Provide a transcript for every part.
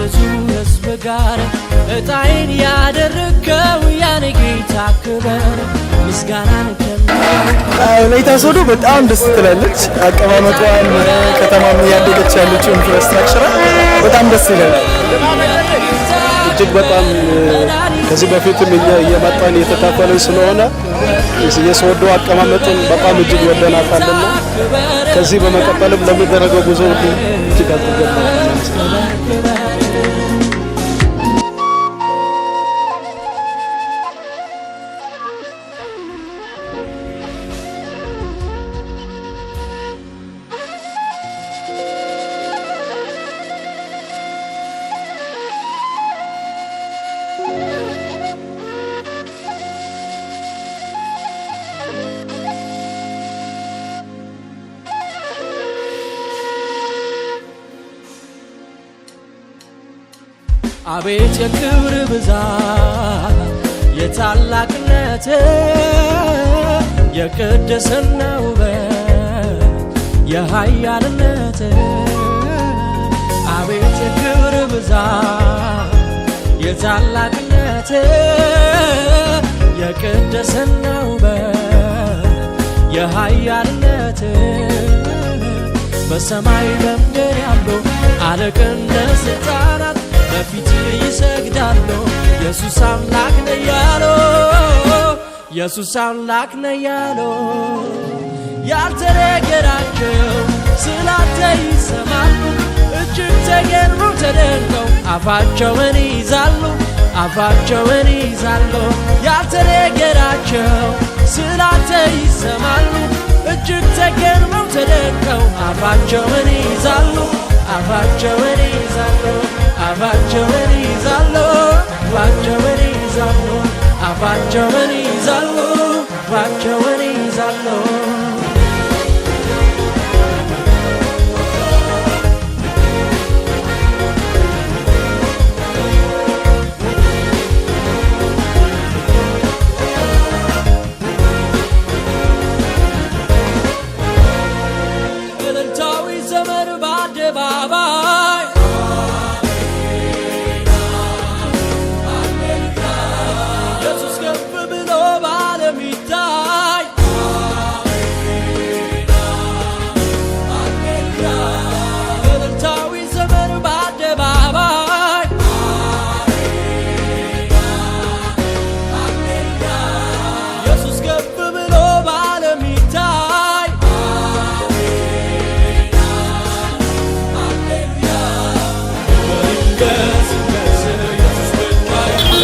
ከብዙ ሕዝብ ጋር እጣይን ያደረከው ያኔ ጌታ ክበር ምስጋናን ወላይታ ሶዶ በጣም ደስ ትላለች። አቀማመጧን ከተማም ያደገች ያለችው ኢንፍራስትራክቸር በጣም ደስ ይላል። እጅግ በጣም ከዚህ በፊትም እየመጣን እየተካፈለን ስለሆነ የሶዶ አቀማመጥን በጣም እጅግ ወደናታልና ከዚህ በመቀጠልም ለሚደረገው ጉዞ እጅግ አድርገን አቤት የክብር ብዛት የታላቅነት የቅድስና ውበት የኃያልነት አቤት የክብር ብዛት የታላቅነት የቅድስና ውበት የኃያልነት በሰማይ በምድር ያሉ አለቅነት ስልጣናት በፊት ይሰግዳሉ ኢየሱስ አምላክ ነው ያሎ ኢየሱስ አምላክ ነው ያሎ ያልተነገራቸው ስላንተ ይሰማሉ እጅግ ተገርመው ተደንቀው አፋቸውን ይይዛሉ ያልተነገራቸው ስላንተ ይሰማሉ እጅግ ተገርመው ተደንቀው አፋቸውን ይይዛሉ አፋቸውን ይይዛሉ አፋቸውን ይይዛሉ አፋቸውን ይይዛሉ እልልታዊ ዘመን በአደባባይ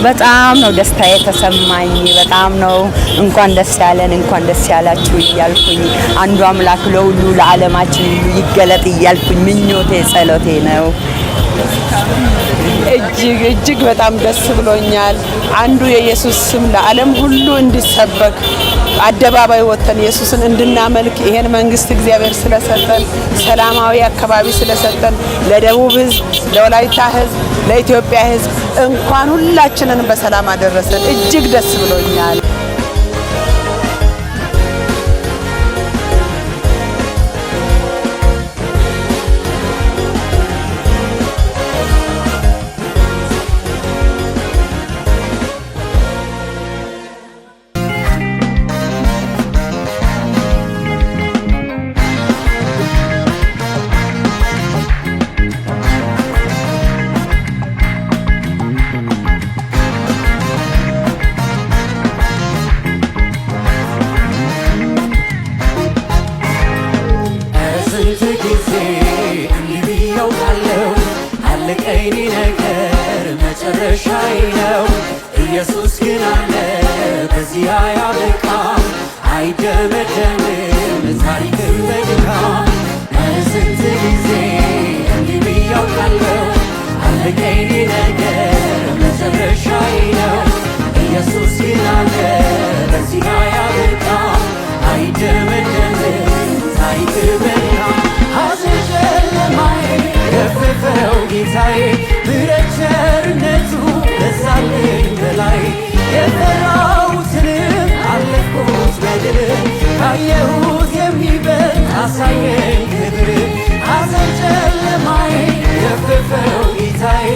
በጣም ነው ደስታ የተሰማኝ። በጣም ነው እንኳን ደስ ያለን እንኳን ደስ ያላችሁ እያልኩኝ አንዱ አምላክ ለሁሉ ለዓለማችን ሁሉ ይገለጥ እያልኩኝ ምኞቴ ጸሎቴ ነው። እጅግ በጣም ደስ ብሎኛል። አንዱ የኢየሱስ ስም ለዓለም ሁሉ እንዲሰበክ አደባባይ ወጥተን ኢየሱስን እንድናመልክ ይሄን መንግስት እግዚአብሔር ስለሰጠን ሰላማዊ አካባቢ ስለሰጠን ለደቡብ ሕዝብ፣ ለወላይታ ሕዝብ፣ ለኢትዮጵያ ሕዝብ እንኳን ሁላችንን በሰላም አደረሰን። እጅግ ደስ ብሎኛል። ኢየሱስ ግን አለ በዚህ አያበቃም አይደመደምም ታሪክም በድካም ስንት ጊዜ እንዲህ ብያውቃለሁ አለቀኝ ነገር መጨረሻዬ ነው ኢየሱስ ግን አለ በዚህ አያበቃም አይደመደምም ታሪክም በድካም ሐዘን ጨለማዬ ገፈፈው ጌታዬ ምሕረት ቸርነቱ በዛልኝ በላይ የፈራሁትንም አለፍኩት በድል ካየሁት የሚበልጥ አሳየኝ ክብር ሐዘን ጨለማዬ ገፈፈው ጌታዬ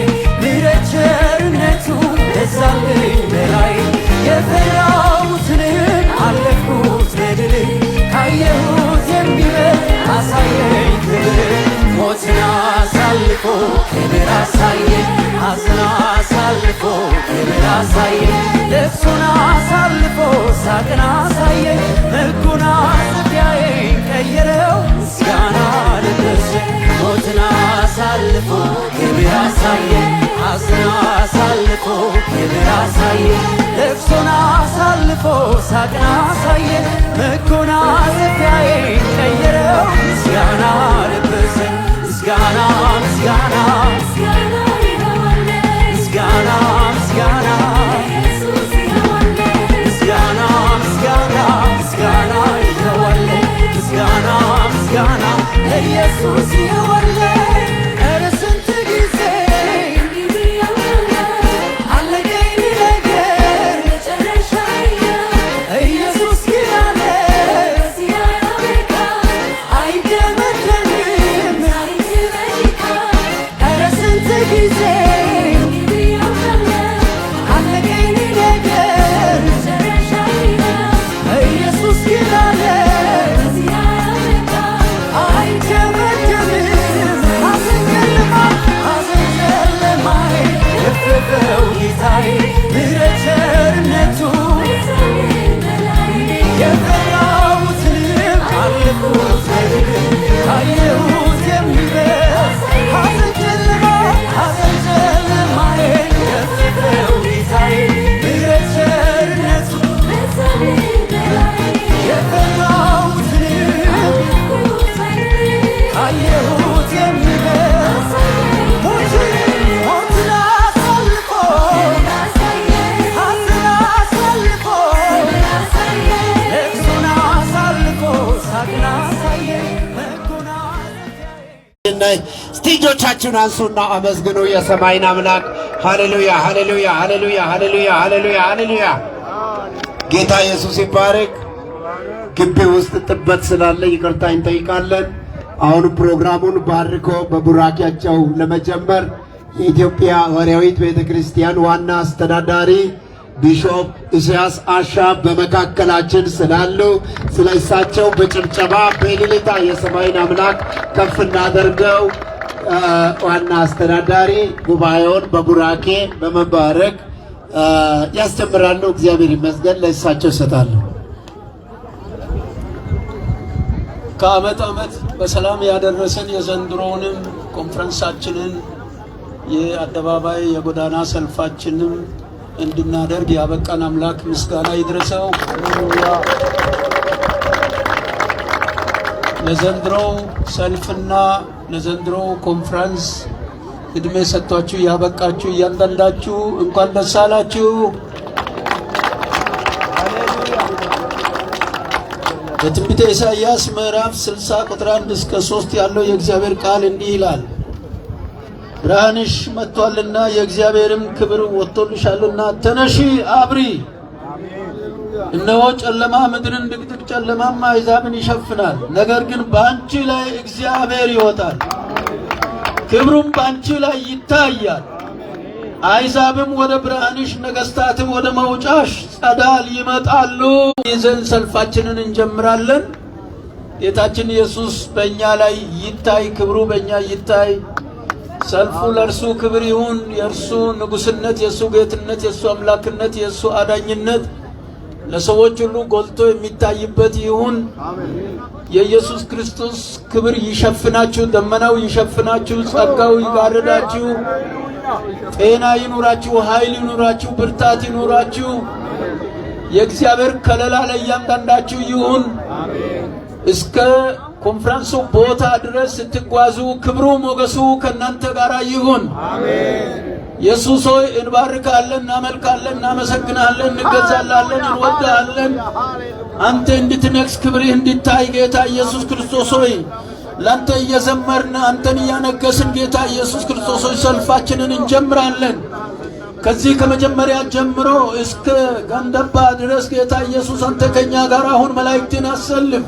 ሞትን አሳልፎ ክብር አሳየኝ ሐዘን አሳልፎ ክብር አሳየኝ ልቅሶን አሳልፎ ሳቅን አሳየኝ መጎናጸፊያዬን ቀየረው ምስጋና ልብሴን ሞትን አሳልፎ ክብር አሳየኝ ሐዘን አሳልፎ ክብር አሳየኝ ልቅሶን አሳልፎ ሳቅን አሳየኝ መጎናጸፊያዬን ቀየረው ምስጋና ልብሴን ምስጋና ምስጋና ምስጋና ምስጋና ምስጋና ምስጋና ምስጋና ይገባል ምስጋና ምስጋና ለኢየሱስ ይገባል ኧረ ስንት ጊዜ አለቀኝ ነገር ኢየሱስ ግን አለ አይደመደምም ኧረ ስንት ጊዜ አለቀኝ ነገር ኢየሱስ ግን አለ አይደመደምም ሐዘን ጨለማዬ የፈቀው ጌታዬ ምሕረት ቸርነቱ የፈራሁትንም አለፍኩት ካየሁት የሚበልጥ ሐዘን ጨለማዬ የፈቀው ጌታዬ ምሕረት ቸርነቱ የፈራሁትንም ካየሁት የሚበልጥ ሞትን አሳልፎ ሐዘን አሳልፎ ልቅሶን አሳልፎ ሳቅን አሳየኝ መጎናጸፊያዬን እስቲ እጆቻችሁን አንሱና አመስግኑ የሰማይን አምላክ። ሃሌሉያ ሃሌሉያ ሃሌሉያ ሃሌሉያ ሃሌሉያ ሃሌሉያ። ጌታ ኢየሱስ ይባረክ። ግቢ ውስጥ ጥበት ስላለ ይቅርታ እንጠይቃለን። አሁን ፕሮግራሙን ባርኮ በቡራኪያቸው ለመጀመር የኢትዮጵያ ሐዋርያዊት ቤተክርስቲያን ዋና አስተዳዳሪ ቢሾፕ ኢሳያስ አሻ በመካከላችን ስላሉ ስለ እሳቸው በጭብጨባ በእልልታ የሰማይን አምላክ ከፍ እናደርገው። ዋና አስተዳዳሪ ጉባኤውን በቡራኬ በመባረክ ያስተምራሉ። እግዚአብሔር ይመስገን። ለእሳቸው ይሰጣሉ። ከዓመት ዓመት በሰላም ያደረሰን የዘንድሮውንም ኮንፈረንሳችንን የአደባባይ የጎዳና ሰልፋችንም እንድናደርግ ያበቃን አምላክ ምስጋና ይድረሰው። ለዘንድሮው ሰልፍና ለዘንድሮው ኮንፈረንስ እድሜ ሰጥቷችሁ ያበቃችሁ እያንዳንዳችሁ እንኳን ደስ አላችሁ። በትንቢተ ኢሳይያስ ምዕራፍ 60 ቁጥር 1 እስከ 3 ያለው የእግዚአብሔር ቃል እንዲህ ይላል። ብርሃንሽ መጥቷልና የእግዚአብሔርም ክብር ወጥቶልሻልና ተነሺ አብሪ። እነሆ ጨለማ ምድርን ድቅድቅ ጨለማም አሕዛብን ይሸፍናል። ነገር ግን በአንቺ ላይ እግዚአብሔር ይወጣል፣ ክብሩም በአንቺ ላይ ይታያል። አሕዛብም ወደ ብርሃንሽ፣ ነገሥታትም ወደ መውጫሽ ጸዳል ይመጣሉ። ይዘን ሰልፋችንን እንጀምራለን። ጌታችን ኢየሱስ በእኛ ላይ ይታይ፣ ክብሩ በእኛ ይታይ። ሰልፉ ለእርሱ ክብር ይሁን። የእርሱ ንጉሥነት፣ የእሱ ጌትነት፣ የእሱ አምላክነት፣ የእሱ አዳኝነት ለሰዎች ሁሉ ጎልቶ የሚታይበት ይሁን። የኢየሱስ ክርስቶስ ክብር ይሸፍናችሁ፣ ደመናው ይሸፍናችሁ፣ ጸጋው ይጋርዳችሁ፣ ጤና ይኑራችሁ፣ ኃይል ይኑራችሁ፣ ብርታት ይኑራችሁ። የእግዚአብሔር ከለላ ለእያንዳንዳችሁ ይሁን። እስከ ኮንፈረንሱ ቦታ ድረስ ስትጓዙ ክብሩ ሞገሱ ከእናንተ ጋር ይሁን። ኢየሱስ ሆይ እንባርካለን፣ እናመልካለን፣ እናመሰግናለን፣ እንገዛላለን፣ እንወዳለን። አንተ እንድትነግስ ክብርህ እንድታይ ጌታ ኢየሱስ ክርስቶስ ሆይ ላንተ እየዘመርን አንተን እያነገስን ጌታ ኢየሱስ ክርስቶስ ሆይ ሰልፋችንን እንጀምራለን። ከዚህ ከመጀመሪያ ጀምሮ እስከ ጋንደባ ድረስ ጌታ ኢየሱስ አንተ ከኛ ጋር አሁን መላእክትን አሰልፍ፣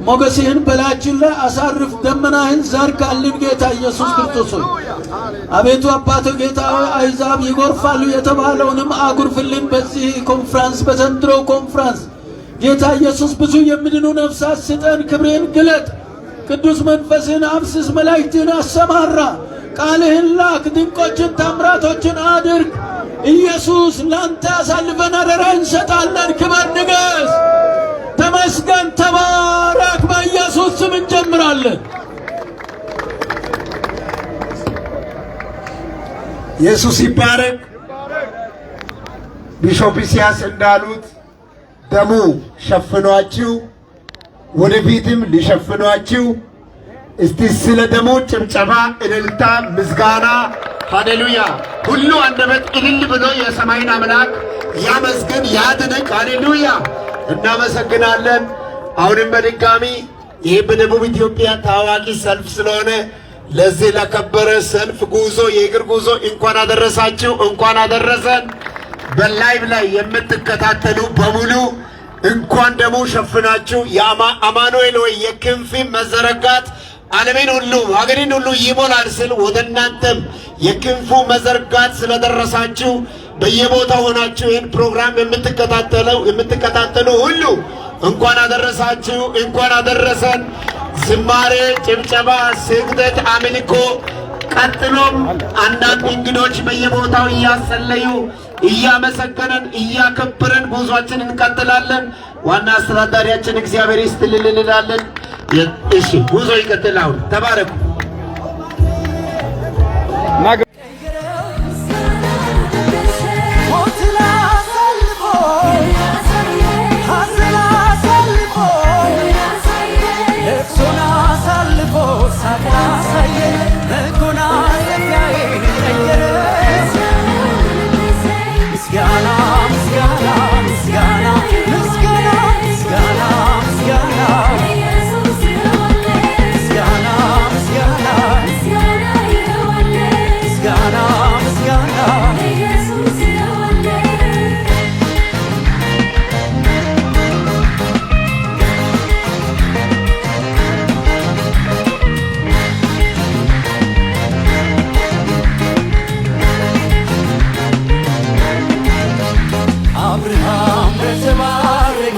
ሞገስህን በላያችን ላይ አሳርፍ፣ ደመናህን ዘርጋልን ጌታ ኢየሱስ ክርስቶስ ሆይ አቤቱ አባቶ ጌታ ሆይ አሕዛብ ይጎርፋሉ የተባለውንም አጉርፍልን። በዚህ ኮንፈረንስ በዘንድሮ ኮንፈረንስ ጌታ ኢየሱስ ብዙ የሚድኑ ነፍሳት ስጠን፣ ክብሬን ግለጥ። ቅዱስ መንፈስን አፍስስ፣ መላእክትን አሰማራ፣ ቃልህን ላክ፣ ድንቆችን ታምራቶችን አድርግ። ኢየሱስ ላንተ አሳልፈን አደራ እንሰጣለን። ክበር፣ ንገስ፣ ተመስገን፣ ተባረክ። በኢየሱስ ስም እንጀምራለን። ኢየሱስ ይባረክ። ቢሾፕ ኢሳያስ እንዳሉት ደሙ ሸፍኗችሁ ወደፊትም ሊሸፍኗችሁ። እስቲ ስለ ደሙ ጭብጨባ፣ እልልታ፣ ምስጋና ሃሌሉያ! ሁሉ አንደበት እልል ብሎ የሰማይን አምላክ ያመስግን ያድንቅ። ሃሌሉያ! እናመሰግናለን። አሁንም በድጋሚ ይህ በደቡብ ኢትዮጵያ ታዋቂ ሰልፍ ስለሆነ ለዚህ ለከበረ ሰልፍ ጉዞ፣ የእግር ጉዞ እንኳን አደረሳችሁ፣ እንኳን አደረሰን። በላይቭ ላይ የምትከታተሉ በሙሉ እንኳን ደሙ ሸፍናችሁ የአማኑኤል ወይ የክንፍ መዘረጋት ዓለምን ሁሉ ሀገርን ሁሉ ይሞላል ስል ወደ እናንተም የክንፉ መዘርጋት ስለደረሳችሁ በየቦታው ሆናችሁ ይህን ፕሮግራም የምትከታተሉ ሁሉ እንኳን አደረሳችሁ፣ እንኳን አደረሰን። ዝማሬ፣ ጭብጨባ፣ ስግደት፣ አምልኮ ቀጥሎም አንዳንድ እንግዶች በየቦታው እያሰለዩ እያመሰገነን እያከበረን ጉዟችን እንቀጥላለን። ዋና አስተዳዳሪያችን እግዚአብሔር ይስጥልን እንላለን። እሺ ጉዞ ይቀጥል። አሁን ተባረኩ። አብርሃም በተባረከበት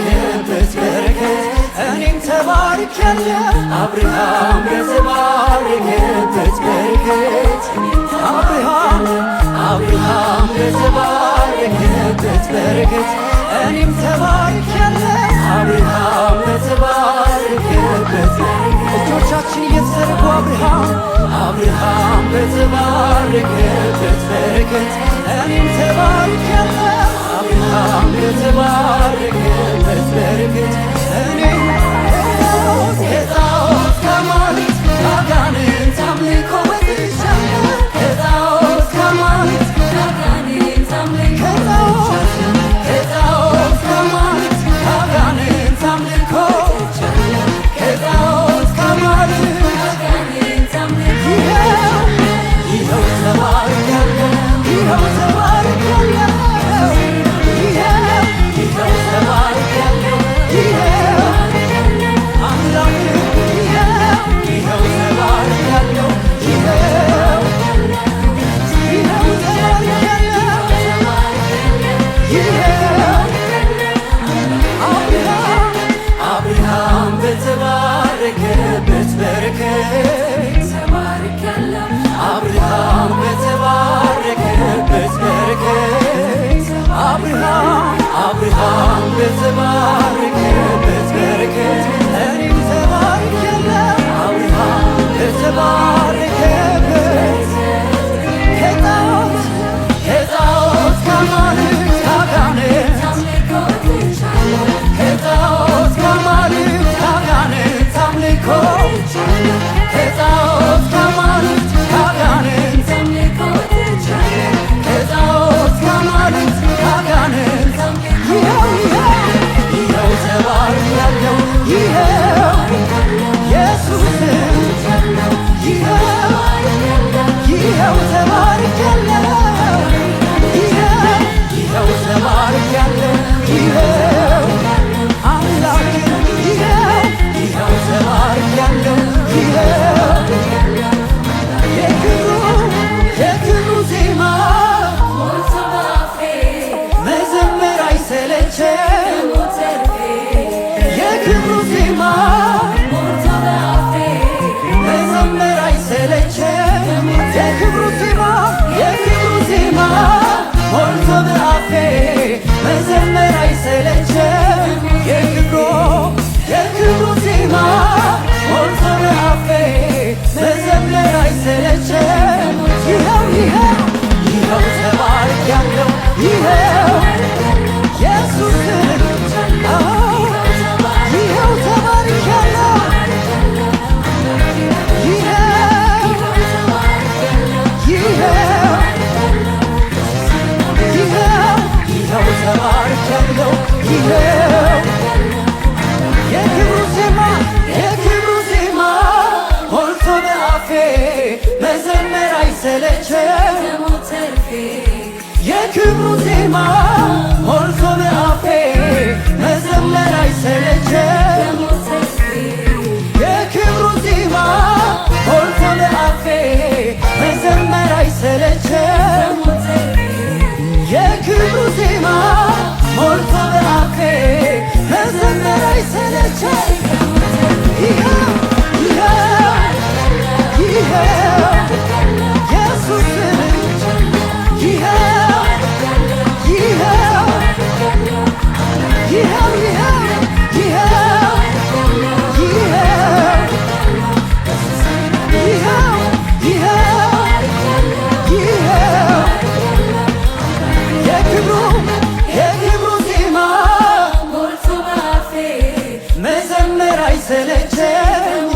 በረከት አብርሃም በተባረከበት በረከት እኔም ተባርኬያለሁ። አብርሃም በተባረከበት እጆቻችን እየተዘረጉ አብርሃም በተባረከበት በረከት እኔም ተባርኬያለሁ። አብርሃም በተባረከበት በረከት እኔም ከጣዖት ከማለት ከአጋንንት አምልኮ ወጥቻለሁ። ከጣዖት ከማለት ከአጋንንት አምልኮ ከጣዖት ከማለት ከአጋንንት አምልኮ ከጣዖት ከማለት ከአጋንንት አምልኮ ይኸው ተባርኬያለሁ። ይኸው ተባርኬያለሁ። ይኸው ተባርኬያለሁ። ተባርኬያለሁ ይኸው ኢየሱስን ይኸው ተባርኬያለሁ ይኸው ተባርኬያለሁ ይኸው የክብሩ ዜማ ሞልቶ በአፌ መዘመር አይሰለቸኝ የክብሩ ዜማ ሞልቶ በአፌ መዘመር አይሰለቸኝ የክብሩ ዜማ ሞልቶ በአፌ መዘመር አይሰለቸኝ የክብሩ ዜማ ሞልቶ በአፌ መዘመር አይሰለቸኝ ይኸው ኢየሱስን ይኸው የክብሩ ዜማ ሞልቶ በአፌ መዘመር አይሰለቸኝ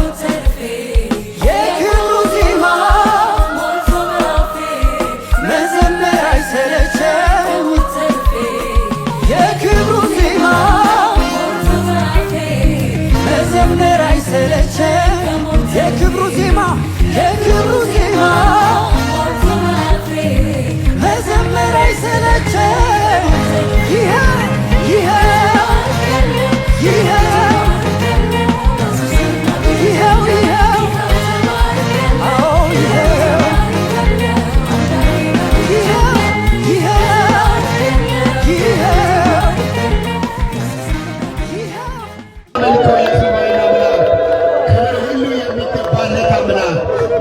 የክብሩ ዜማ ሞልቶ በአፌ መዘመር አይሰለቸኝ የክብሩ ዜማ ሞልቶ በአፌ መዘመር አይሰለቸኝ የክብሩ ዜማ ሞልቶ በአፌ መዘመር አይሰለቸኝ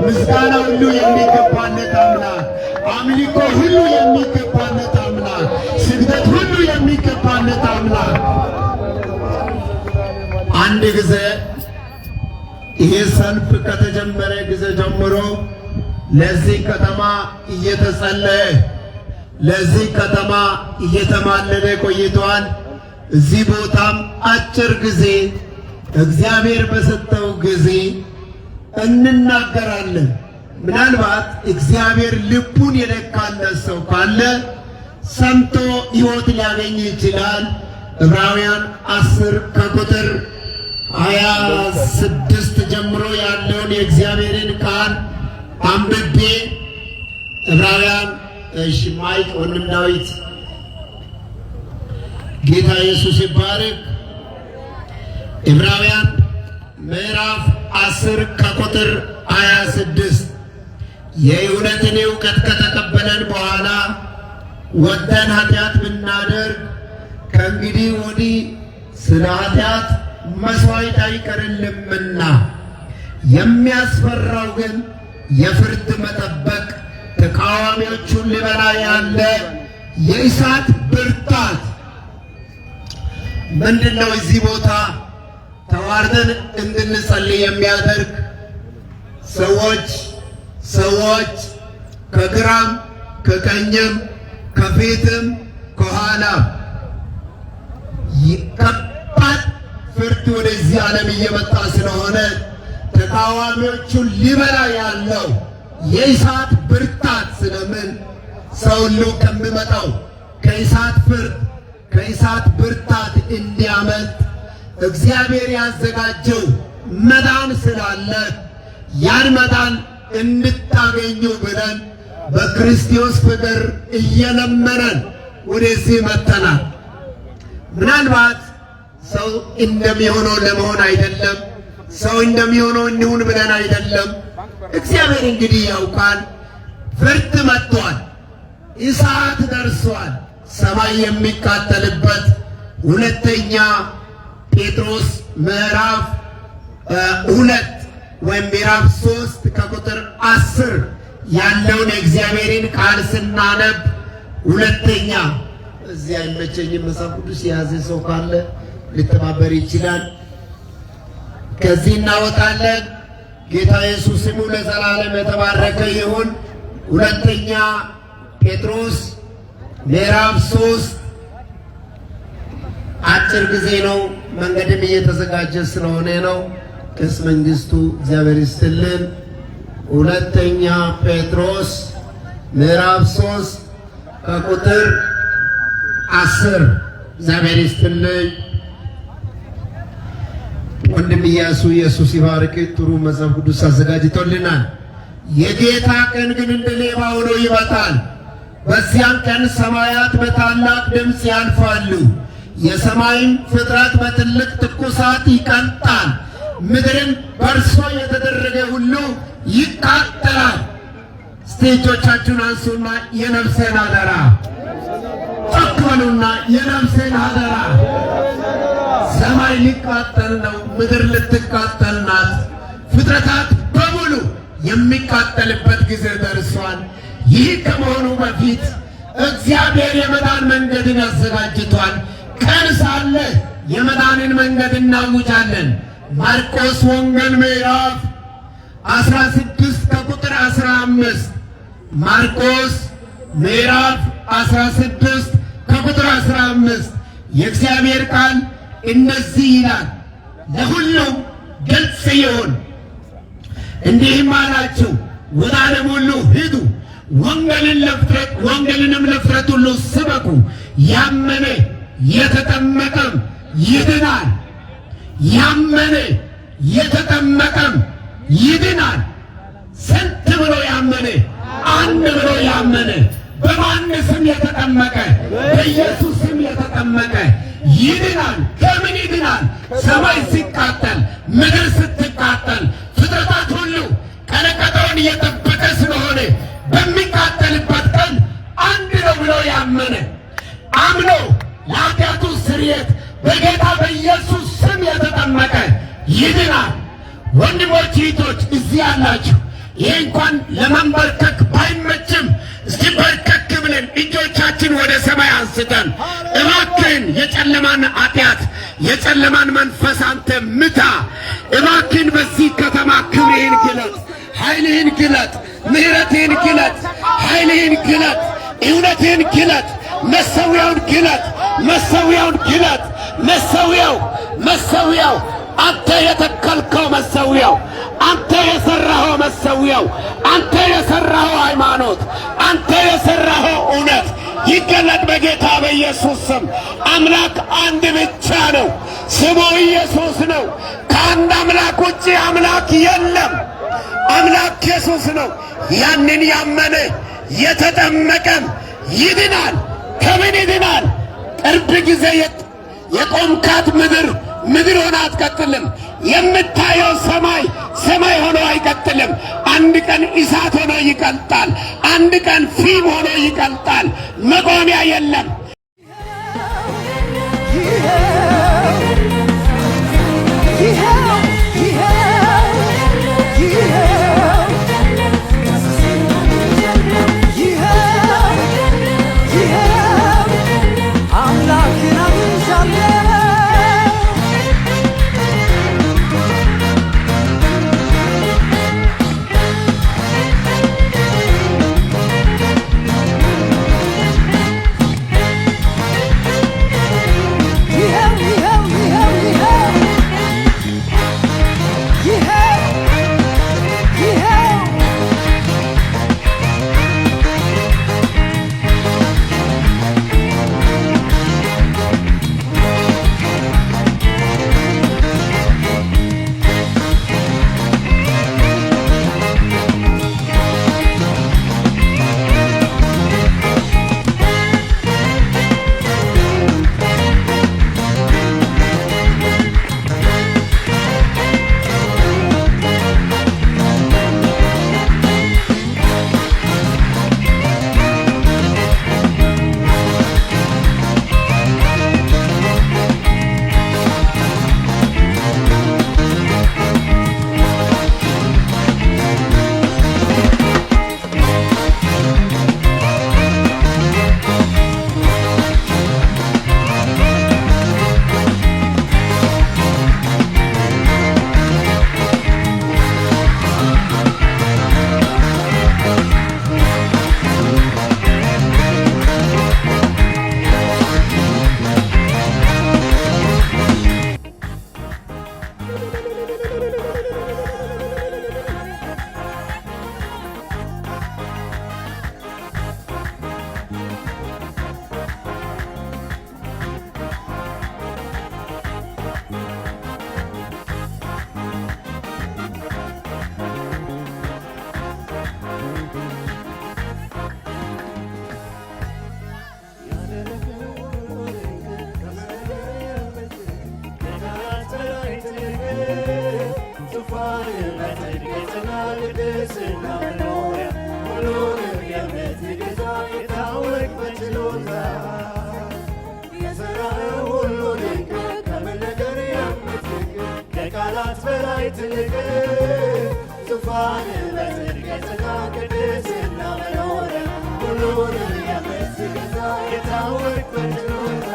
ምስጋና ሁሉ የሚገባለት አምላክ፣ አምልኮ ሁሉ የሚገባለት አምላክ፣ ስግደት ሁሉ የሚገባለት አምላክ። አንድ ጊዜ ይሄ ሰልፍ ከተጀመረ ጊዜ ጀምሮ ለዚህ ከተማ እየተጸለየ ለዚህ ከተማ እየተማለደ ቆይቷል። እዚህ ቦታም አጭር ጊዜ እግዚአብሔር በሰጠው ጊዜ እንናገራለን። ምናልባት እግዚአብሔር ልቡን የነካለት ሰው ካለ ሰምቶ ሕይወት ሊያገኝ ይችላል። ዕብራውያን 10 ከቁጥር 26 ጀምሮ ያለውን የእግዚአብሔርን ቃል አንብቤ ዕብራውያን ማይክ ወንድም ዳዊት ጌታ ኢየሱስ ይባረክ። ዕብራውያን ምዕራፍ 10 ከቁጥር 26 የእውነትን እውቀት ከተቀበለን በኋላ ወደን ኃጢአት ብናደርግ ከእንግዲህ ወዲህ ስለ ኃጢአት መሥዋዕት አይቀርልምና የሚያስፈራው ግን የፍርድ መጠበቅ ተቃዋሚዎቹን ሊበላ ያለ የእሳት ብርታት ምንድን ነው? እዚህ ቦታ ተዋርደን እንድንጸልይ የሚያደርግ ሰዎች ከግራም ከቀኝም ከፊትም ከኋላ ከባድ ፍርድ ወደዚህ ዓለም እየመጣ ስለሆነ ተቃዋሚዎቹን ሊበላ ያለው የእሳት ብርታት ስለምን ሰው ሁሉ ከሚመጣው ከእሳት ፍርድ ከእሳት ብርታት እንዲያመልጥ እግዚአብሔር ያዘጋጀው መዳን ስላለ ያን መዳን እንድታገኙ ብለን በክርስቶስ ፍቅር እየለመነን ወደዚህ መጥተናል። ምናልባት ሰው እንደሚሆነው ለመሆን አይደለም፣ ሰው እንደሚሆነው እንሁን ብለን አይደለም። እግዚአብሔር እንግዲህ ያውቃል። ፍርድ መጥቷል፣ እሳት ደርሷል፣ ሰማይ የሚቃጠልበት። ሁለተኛ ጴጥሮስ ምዕራፍ 2 ወይም ምዕራፍ 3 ከቁጥር 10 ያለውን የእግዚአብሔርን ቃል ስናነብ ሁለተኛ እዚህ አይመቸኝም፣ መጽሐፍ ቅዱስ የያዘ ሰው ካለ ሊተባበር ይችላል። ከዚህ እናወጣለን። ጌታ ኢየሱስ ስሙ ለዘላለም የተባረከ ይሁን። ሁለተኛ ጴጥሮስ ምዕራፍ 3 አጭር ጊዜ ነው። መንገድም እየተዘጋጀ ስለሆነ ነው። ቄስ መንግስቱ እግዚአብሔር ይስጥልን። ሁለተኛ ጴጥሮስ ምዕራፍ 3 ከቁጥር 10 እግዚአብሔር ይስጥልኝ። ወንድም ኢያሱ ኢየሱስ ይባርክ። ጥሩ መጽሐፍ ቅዱስ አዘጋጅቶልናል። የጌታ ቀን ግን እንደ ሌባ ሆኖ ይመጣል። በዚያም ቀን ሰማያት በታላቅ ድምፅ ያልፋሉ፣ የሰማይም ፍጥረት በትልቅ ትኩሳት ይቀልጣል፣ ምድርን በእርሷ የተደረገ ሁሉ ይቃጠላል። እስቲ እጆቻችሁን አንሱና የነፍሴን አደራ ተቀበሉና የነፍሴን አደራ። ሰማይ ሊቃጠል ነው፣ ምድር ልትቃጠል ናት። ፍጥረታት በሙሉ የሚቃጠልበት ጊዜ ደርሷል። ይህ ከመሆኑ በፊት እግዚአብሔር የመዳን መንገድን ያዘጋጅቷል። ቀን ሳለ የመዳንን መንገድ እናውጃለን። ማርቆስ ወንጌል ምዕራፍ 16 ከቁጥር 15 ማርቆስ ምዕራፍ 16 ከቁጥር 15 የእግዚአብሔር ቃል እንደዚህ ይላል፣ ለሁሉም ግልጽ ይሁን። እንዲህም አላችሁ፣ ወደ ዓለም ሁሉ ሂዱ፣ ወንጌልንም ለፍጥረት ሁሉ ስበኩ። ያመነ የተጠመቀም ይድናል፣ ያመነ የተጠመቀም ይድናል። ስንት ብሎ ያመነ? አንድ ብሎ ያመነ። በማን ስም የተጠመቀ? በኢየሱስ ስም የተጠመቀ ይድናል። ከምን ይድናል? ሰማይ ሲቃጠል፣ ምድር ስትቃጠል፣ ፍጥረታት ሁሉ ቀነቀጠውን እየጠበቀ ስለሆነ በሚቃጠልበት ቀን አንድ ነው ብሎ ያመነ አምኖ ለኃጢአቱ ስርየት በጌታ በኢየሱስ ስም የተጠመቀ ይድናል። ወንድሞች እህቶች፣ እዚህ ያላችሁ ይህ እንኳን ለመንበርከክ ባይመችም እስቲ በርከክ ብለን እጆቻችን ወደ ሰማይ አንስተን እባክህን የጨለማን ኃጢአት የጨለማን መንፈስ አንተ ምታ። እባክህን በዚህ ከተማ ክብርህን ግለጥ፣ ኃይልህን ግለጥ፣ ምሕረትህን ግለጥ፣ ኃይልህን ግለጥ፣ እውነትህን ግለጥ፣ መሠዊያውን ግለጥ፣ መሠዊያውን ግለጥ። መሠዊያው አንተ የተከልከው መሠዊያው፣ አንተ የሠራኸው መሠዊያው፣ አንተ የሠራኸው ሃይማኖት፣ አንተ የሠራኸው እውነት ይገለጥ በጌታ በኢየሱስ ስም። አምላክ አንድ ብቻ ነው፣ ስሙ ኢየሱስ ነው። ከአንድ አምላክ ውጪ አምላክ የለም። አምላክ ኢየሱስ ነው። ያንን ያመነ የተጠመቀም ይድናል። ከምን ይድናል? ቅርብ ጊዜ የቆምካት ምድር ሆነ አትቀጥልም። የምታየው ሰማይ ሆኖ አይቀጥልም። አንድ ቀን እሳት ሆኖ ይቀልጣል። አንድ ቀን ፊም ሆኖ ይቀልጣል። መቆሚያ የለም። Yeah. ችሎታ የሠራኸው ሁሉ ድንቅ ከመነገር የምትልቅ ከቃላት በላይ ትልቅ ዙፋንህ በጽድቅ የጸና ቅድስና መኖሪያ ሁሉንም የምትገዛ የታወቅህ በችሎታ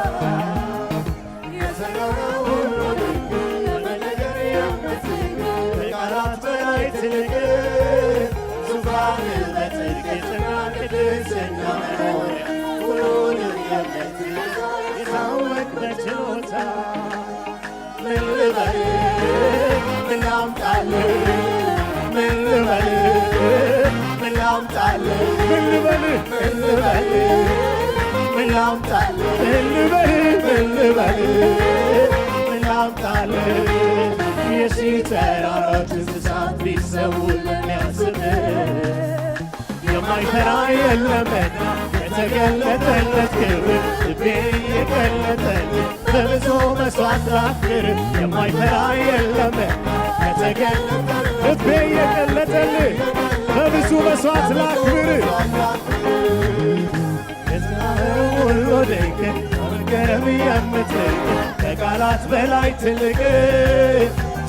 የሠራኸው ሁሉ ድንቅ ከመነገር የምትልቅ ከቃላት በላይ ትልቅ ዙፋንህ በጽድቅ የጸና ቅድስና መኖሪያ ሁሉንም የምትገዛ የታወቅህ በችሎታ ምን ልበልህ ምን ላምጣልህ ምን ልበልህ ምን ላምጣልህ ምን ልበልህ ምን ልበልህ ምን ላምጣልህ ምን ልበልህ ምን ልበልህ ምን ላምጣልህ የሺህ ተራሮች እንስሳት ቢሰውልህ የሚያስብህ የማይፈራ የለምና የተገለጠለት ክብር ልቤ የገለጠልህ በብዙ መሥዋዕት ላክብር የማይፈራ የለምና የተገለጠለት ልቤ የገለጠልህ በብዙ መሥዋዕት ላክብር የሠራኸው ሁሉ ድንቅ ከመገረም የምትልቅ ከቃላት በላይ ትልቅ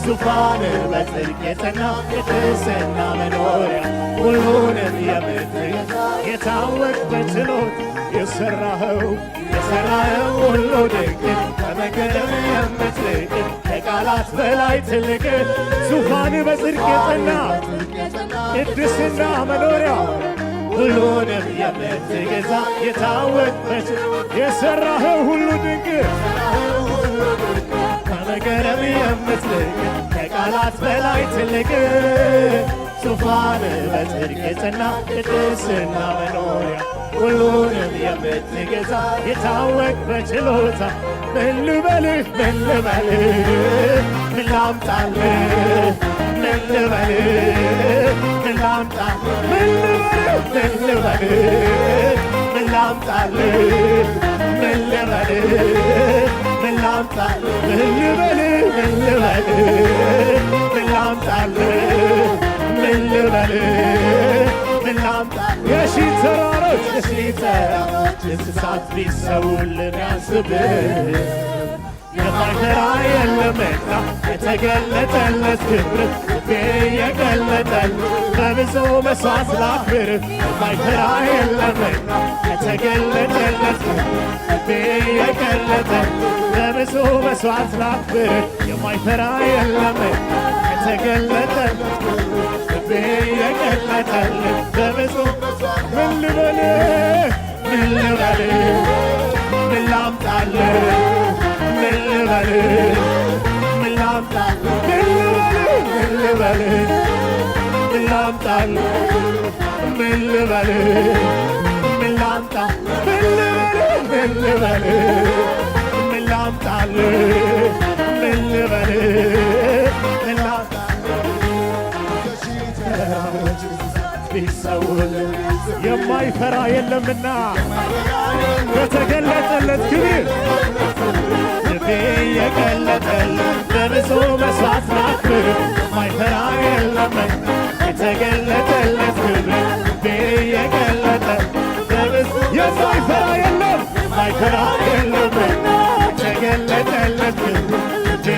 ዙፋንህ በጽድቅ የጸና ቅድስና መኖሪያ ሁሉንም የምትገዛ የታወቅህ በችሎታ የሠራኸው ሁሉ ድንቅ ከመገረም የምትልቅ ከቃላት በላይ ትልቅ ዙፋንህ በጽድቅ የጸና ቅድስና መኖሪያ ሁሉንም የምትገዛ የታወቅህ በችሎታ የሠራኸው ሁሉ ድንቅ ከመገረም የምትልቅ ከቃላት በላይ ትልቅ ዙፋንህ በጽድቅ የጸና ቅድስና መኖሪያ ሁሉንም የምትገዛ የታወቅህ በችሎታ ምን ልበልህ ምን ልበልህ ምን ላምጣልህ ምን ልበልህ ምን ላምጣልህ ምን ልበልህ ምን ላምጣልህ ምን ልበልህ ምን ላምጣልህ ምን ልበልህ ምን ልበልህ ምን ላምጣልህ ምን ልበልህ ምን ላምጣልህ የሺህ ተራሮች እንስሳት ቢሰውልህ የሚያስብህ የማይፈራ የለምና የተገለጠለት ክብር ልቤ የገለጠልህ በብዙ መሥዋዕት ላክብር የማይፈራ የለምና የተገለጠለት ልቤ የገለጠልህ በብዙ መሥዋዕት ላክብር የማይፈራ የለምና የተገለጠለት ልቤ የገለጠልህ በብዙ ምን ልበልህ ምን ልበልህ ምን ላምጣልህ ምን ልበልህ ምን ላምጣልህ ምን ልበልህ ምን ላምጣልህ ምን ልበልህ ምን ላምጣልህ ምን ልበልህ ምን ላምጣልህ ምን ልበልህ ምን ላምጣልህ ቢሰውልህ የማይፈራ የለምና በተገለጠለት ክብር ልቤ የገለጠልህ በብዙ መሥዋዕት ላክብር የማይፈራ የለምና የተገለጠለት ክብር ልቤ የገለጠልህ በብዙ የማይፈራ የለም የማይፈራ የለምና የተገለጠለት ክብር ልቤ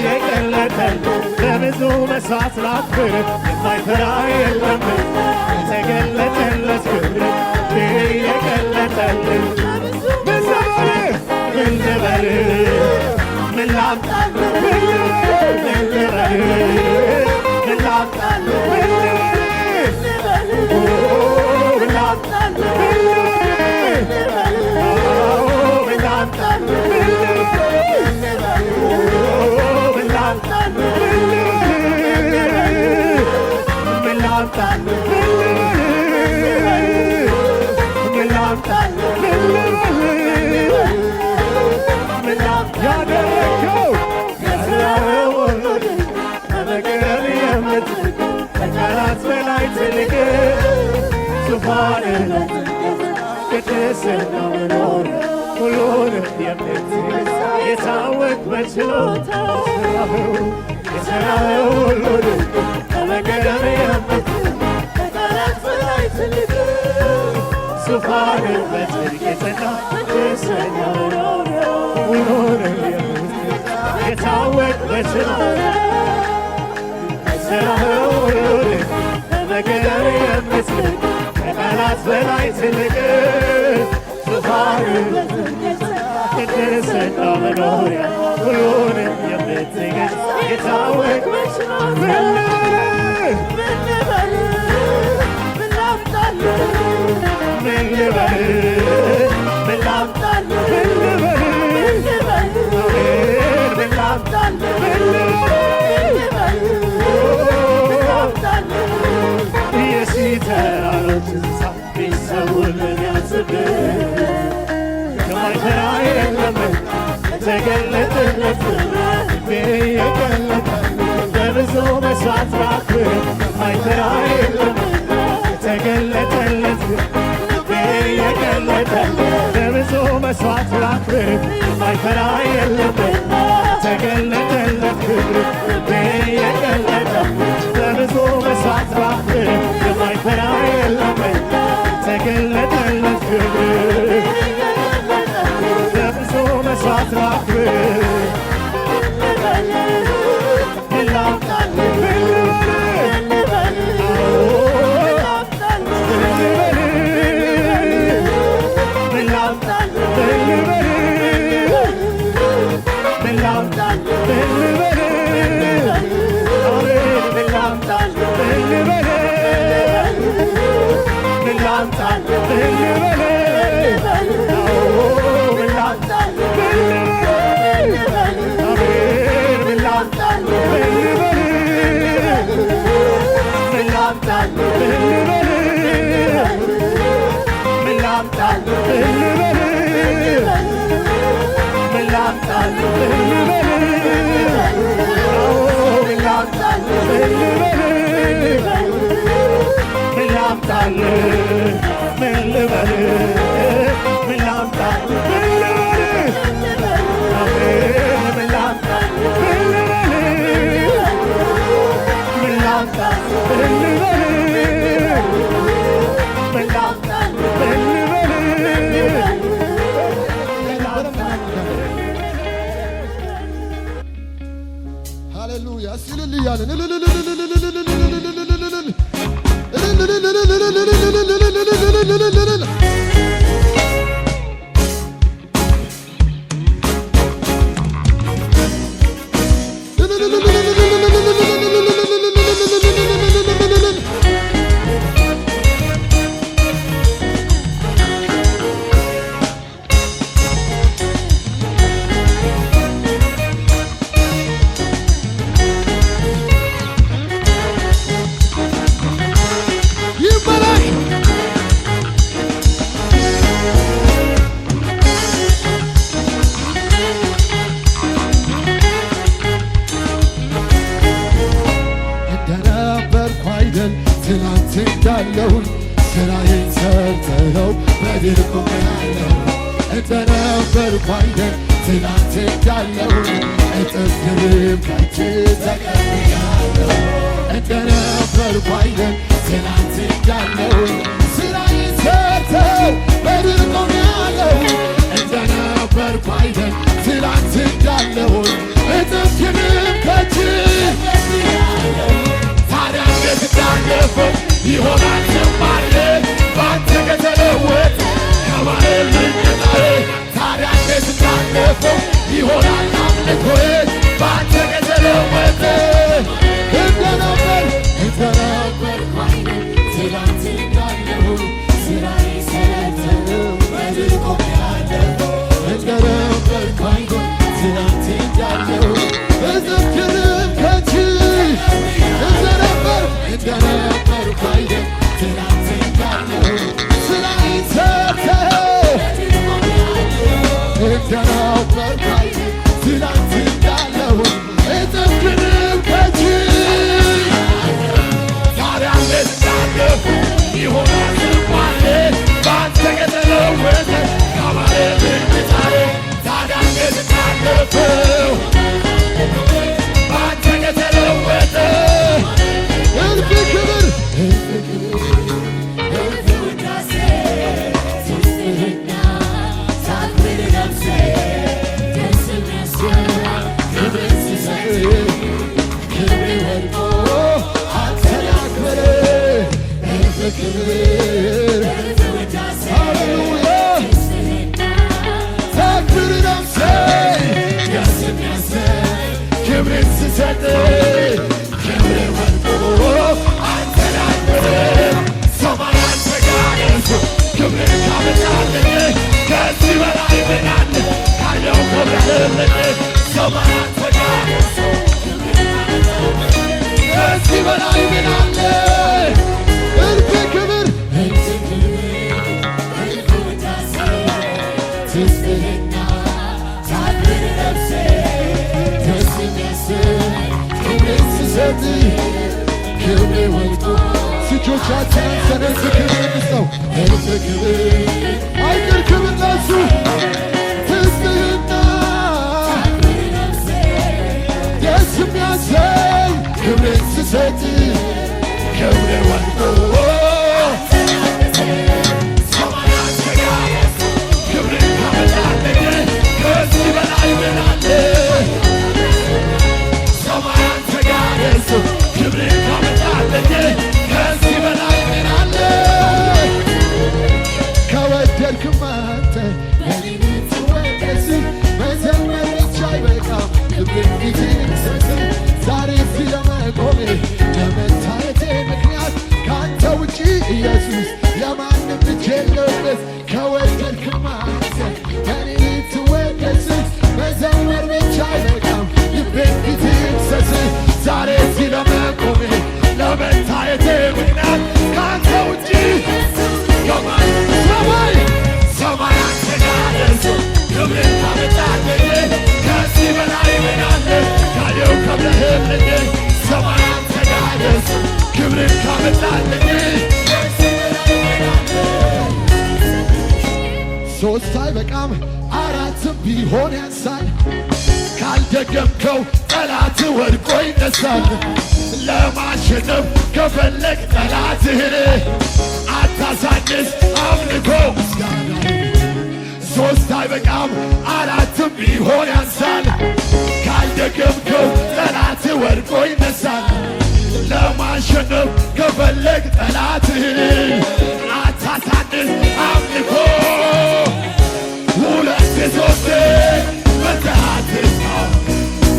የገለጠልህ በብዙ መሥዋዕት ላክብር የማይፈራ የለምና የተገለጠለት ክብር ልቤ የገለጠልህ ምን ልበልህ ምን ላምጣልህ ምን ልበልህ ምን ላምጣልህ ምን ልበልህ ምን ላምጣልህ ምን ላምጣልህ ምን ላምጣልህ ምን ላምጣልህ ምን ላምጣልህ ያደረግከው ከመገረም የምትልቅ ከቃላት በላይ ትልቅ ዙፋንህ ቅድስና መኖሪያ ሁሉንም የምትገዛ የታወቅህ በችሎታ የሠራኸው ሁሉ ድንቅ ከመገረም የምትልቅ ከቃላት በላይ ትልቅ ዙፋን በጽድቅ የጸና ቅድስና ሁሉንም የታወቅ በችሎታ ሥራህ ሁሉንም ለመገር የምትልቅ ከቃላት በላይ ትልቅ ዙፋን ቅድስና መኖሪያ ሁሉንም የምትገዝ የታወቅ ተራሮች እንስሳት ቢሰውልን ያስብህ ከማይፈራ የለም ተገለጠለት የገለጠ በብዙ መስዋዕት ራክብህ ከማይፈራ የለም ተገለጠለት የገለጠ በብዙ መስዋዕት ራክብህ ከማይፈራ የለም ተገለጠለት ክብር የገለጠ በብዙ መስዋዕት ራክብህ ከማይፈራ የለም ተገለጠለት ክብር በብዙ መስዋዕት ራክብህ ስሰጥ ክብሬ ወልቆ እጆቻችንን ተነስ ክብር እንስጠው ክብር አይቅር ክብር ለሱ ትስጥህና ደስ የሚያሰኝ ክብሬን ስሰጥ ክብሬ ወልቆ ክብሬን ካመጣለኝ ከዚህ በላይ ምን አለ? ሰማይ አንተ ጋር ደርሶ ክብሬን ካመጣለኝ ከዚህ በላይ ምን አለ? ከወደድክማ አንተ እኔ ልትወደስ መዘመር ብቻ አይበቃም ልቤን ፊትህን ስስል ዛሬ እዚህ ለመቆሜ ለመታየቴ ምክንያት ከአንተ ውጪ ኢየሱስ የማንም እጅ የለበት። ከወደድክማ አንተ እኔ ልትወደስ መዘመር ብቻ አይበቃም ልቤን ፊትህን ስስል ዛሬ እዚህ ለመቆሜ ለመታየቴ ምክንያት ከአንተ ውጪ ሰማይ አንተ ጋር ደርሶ ክብሬን ካመጣልኝ ከዚህ በላይ ምን አለ? ካየው ከብለህልኝ ሰማይ አንተ ጋር ደርሶ ክብሬን ካመጣልኝ ሶስት አይበቃም አራትም ቢሆን ያንሳል። ካልደገምከው ጠላት ወድቆ ይነሳል። ለማሸነፍ ከፈለግ ጠላትህን አታሳንስ አምልኮ ምስጋና ሶስት አይበቃም አራትም ቢሆን ያንሳል። ካልደገምከው ጠላት ወድቆ ይነሳል። ለማሸነፍ ከፈለግ ጠላትህን አታሳንስ አምልኮ ሁለት ሶስት መተሃትስው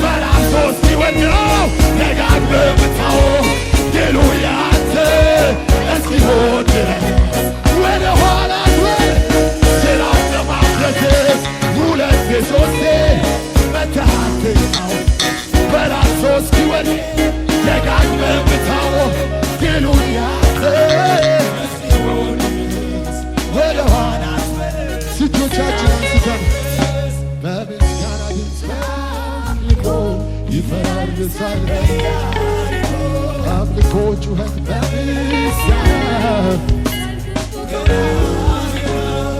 በራስ ሶስት ይወድነው ደጋግመህ ምታው ድሉ ያንተ እስኪሆን ድረስ ወደ ኋላ ስራው ለማድረስ ሁለት ሶስት መተሃትስው በራስ ሶስት ይወድ ደጋግመህ ምታው ድሉ ያንተ እስኪሆን ድረስ ወደ ኋላ እጆቻችን አንስተን በምስጋና ድምፅ አምልኮ ይፈራርሳል። አምልኮ ጩኸት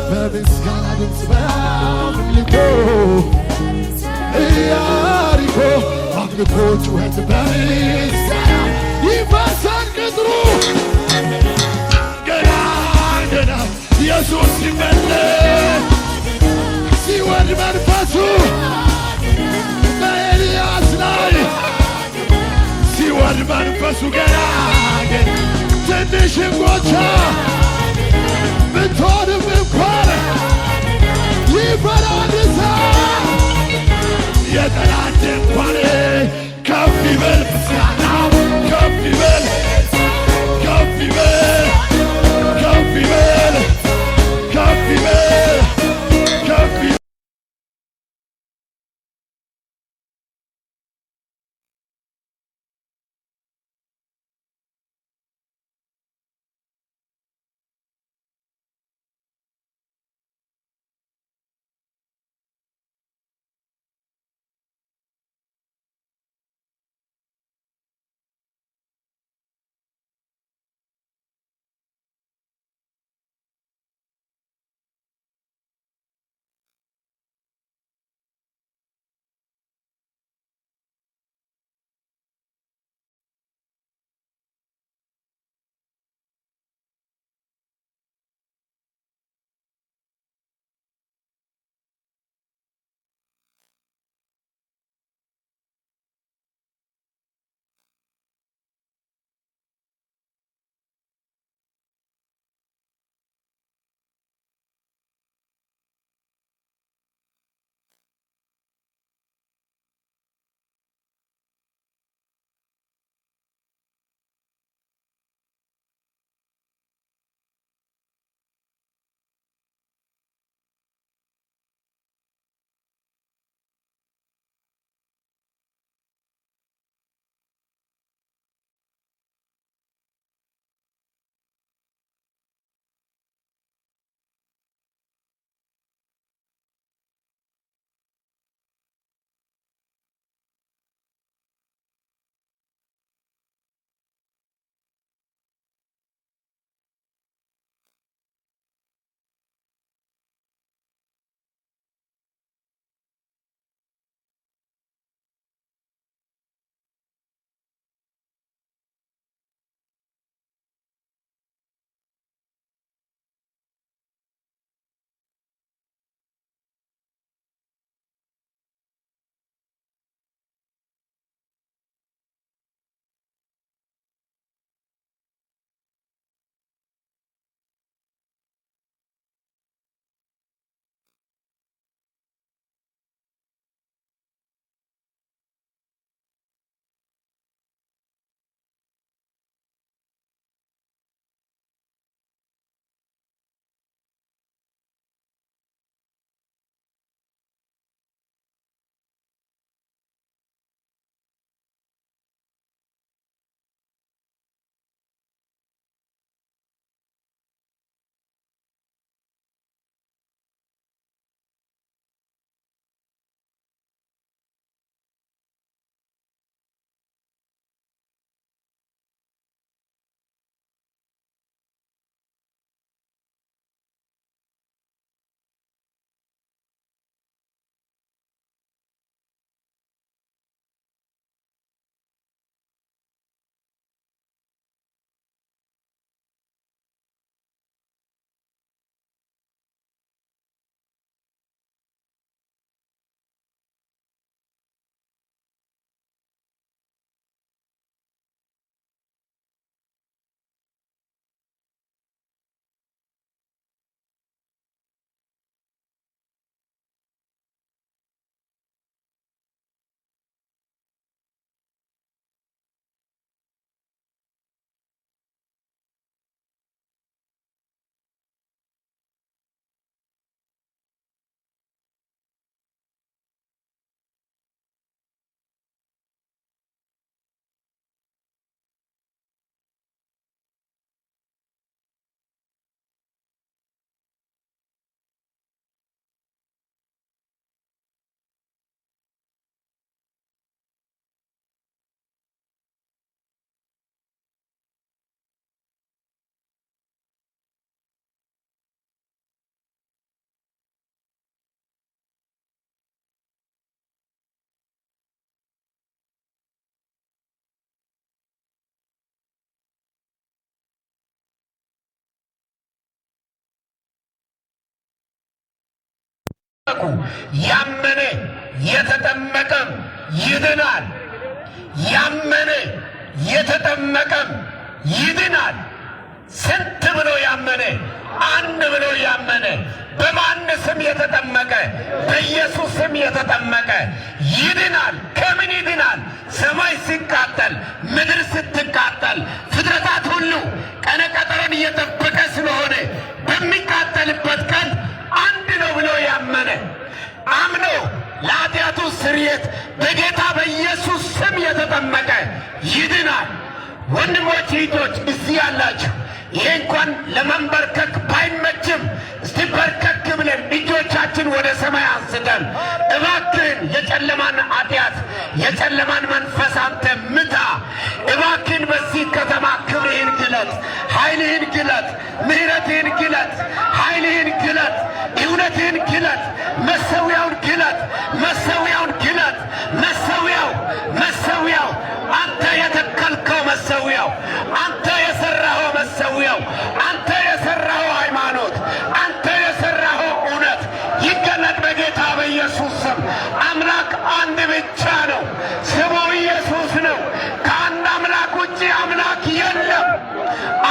በምስጋና ድምፅ አምልኮ ኢያሪኮ አምልኮ ጩኸት በምስጋና ይፈሳል ቅጥሩ ገና ገና ኢየሱስ ሲመለስ ሲወድ መንፈሱ በኤልያስ ላይ ሲወድ መንፈሱ ገና ግን ትንሽ እንጎቻ ብትሆንም እንኳን ይፈራርሳል። የጠላት እንኳን ከፍ ይበል ምስጋናው ከፍ ይበል ከፍ ይበል ከፍ ይበል ከፍ ይበል ከፍ ይበል ተጠመቁ። ያመነ የተጠመቀም ይድናል። ያመነ የተጠመቀም ይድናል። ስንት ብሎ ያመነ? አንድ ብሎ ያመነ። በማን ስም የተጠመቀ? በኢየሱስ ስም የተጠመቀ ይድናል። ከምን ይድናል? ሰማይ ሲቃጠል፣ ምድር ስትቃጠል፣ ፍጥረታት ሁሉ ቀነ ቀጠሮን እየጠበቀ ስለሆነ በሚቃጠልበት ቀን አንድ ነው ብሎ ያመነ አምኖ ለኃጢአቱ ስርየት በጌታ በኢየሱስ ስም የተጠመቀ ይድናል። ወንድሞች እህቶች፣ እዚህ ያላችሁ ይሄ እንኳን ለመንበርከክ ባይመችም እስቲ በርከክ ብለን እጆቻችን ወደ ሰማይ አንስተን እባክህን የጨለማን ኃጢአት የጨለማን መንፈስ አንተ ምታ። እባክህን በዚህ ከተማ ክብርህን ግለጥ፣ ኃይልህን ግለጥ፣ ምሕረትህን ግለጥ፣ ኃይልህን ግለጥ፣ እውነትህን ግለጥ፣ መሰዊያውን ግለጥ፣ መሰዊያውን ግለጥ። መሰዊያው አንተ የተከልከው መሰዊያው፣ አንተ የሰራኸው መሰዊያው፣ አንተ የሰራኸው ሃይማኖት፣ አንተ የሰራኸው እውነት ይገለጥ በጌታ በኢየሱስ ስም። አምላክ አንድ ብቻ ነው፣ ስሙ ኢየሱስ ነው። ከአንድ አምላክ ውጭ አምላክ የለም።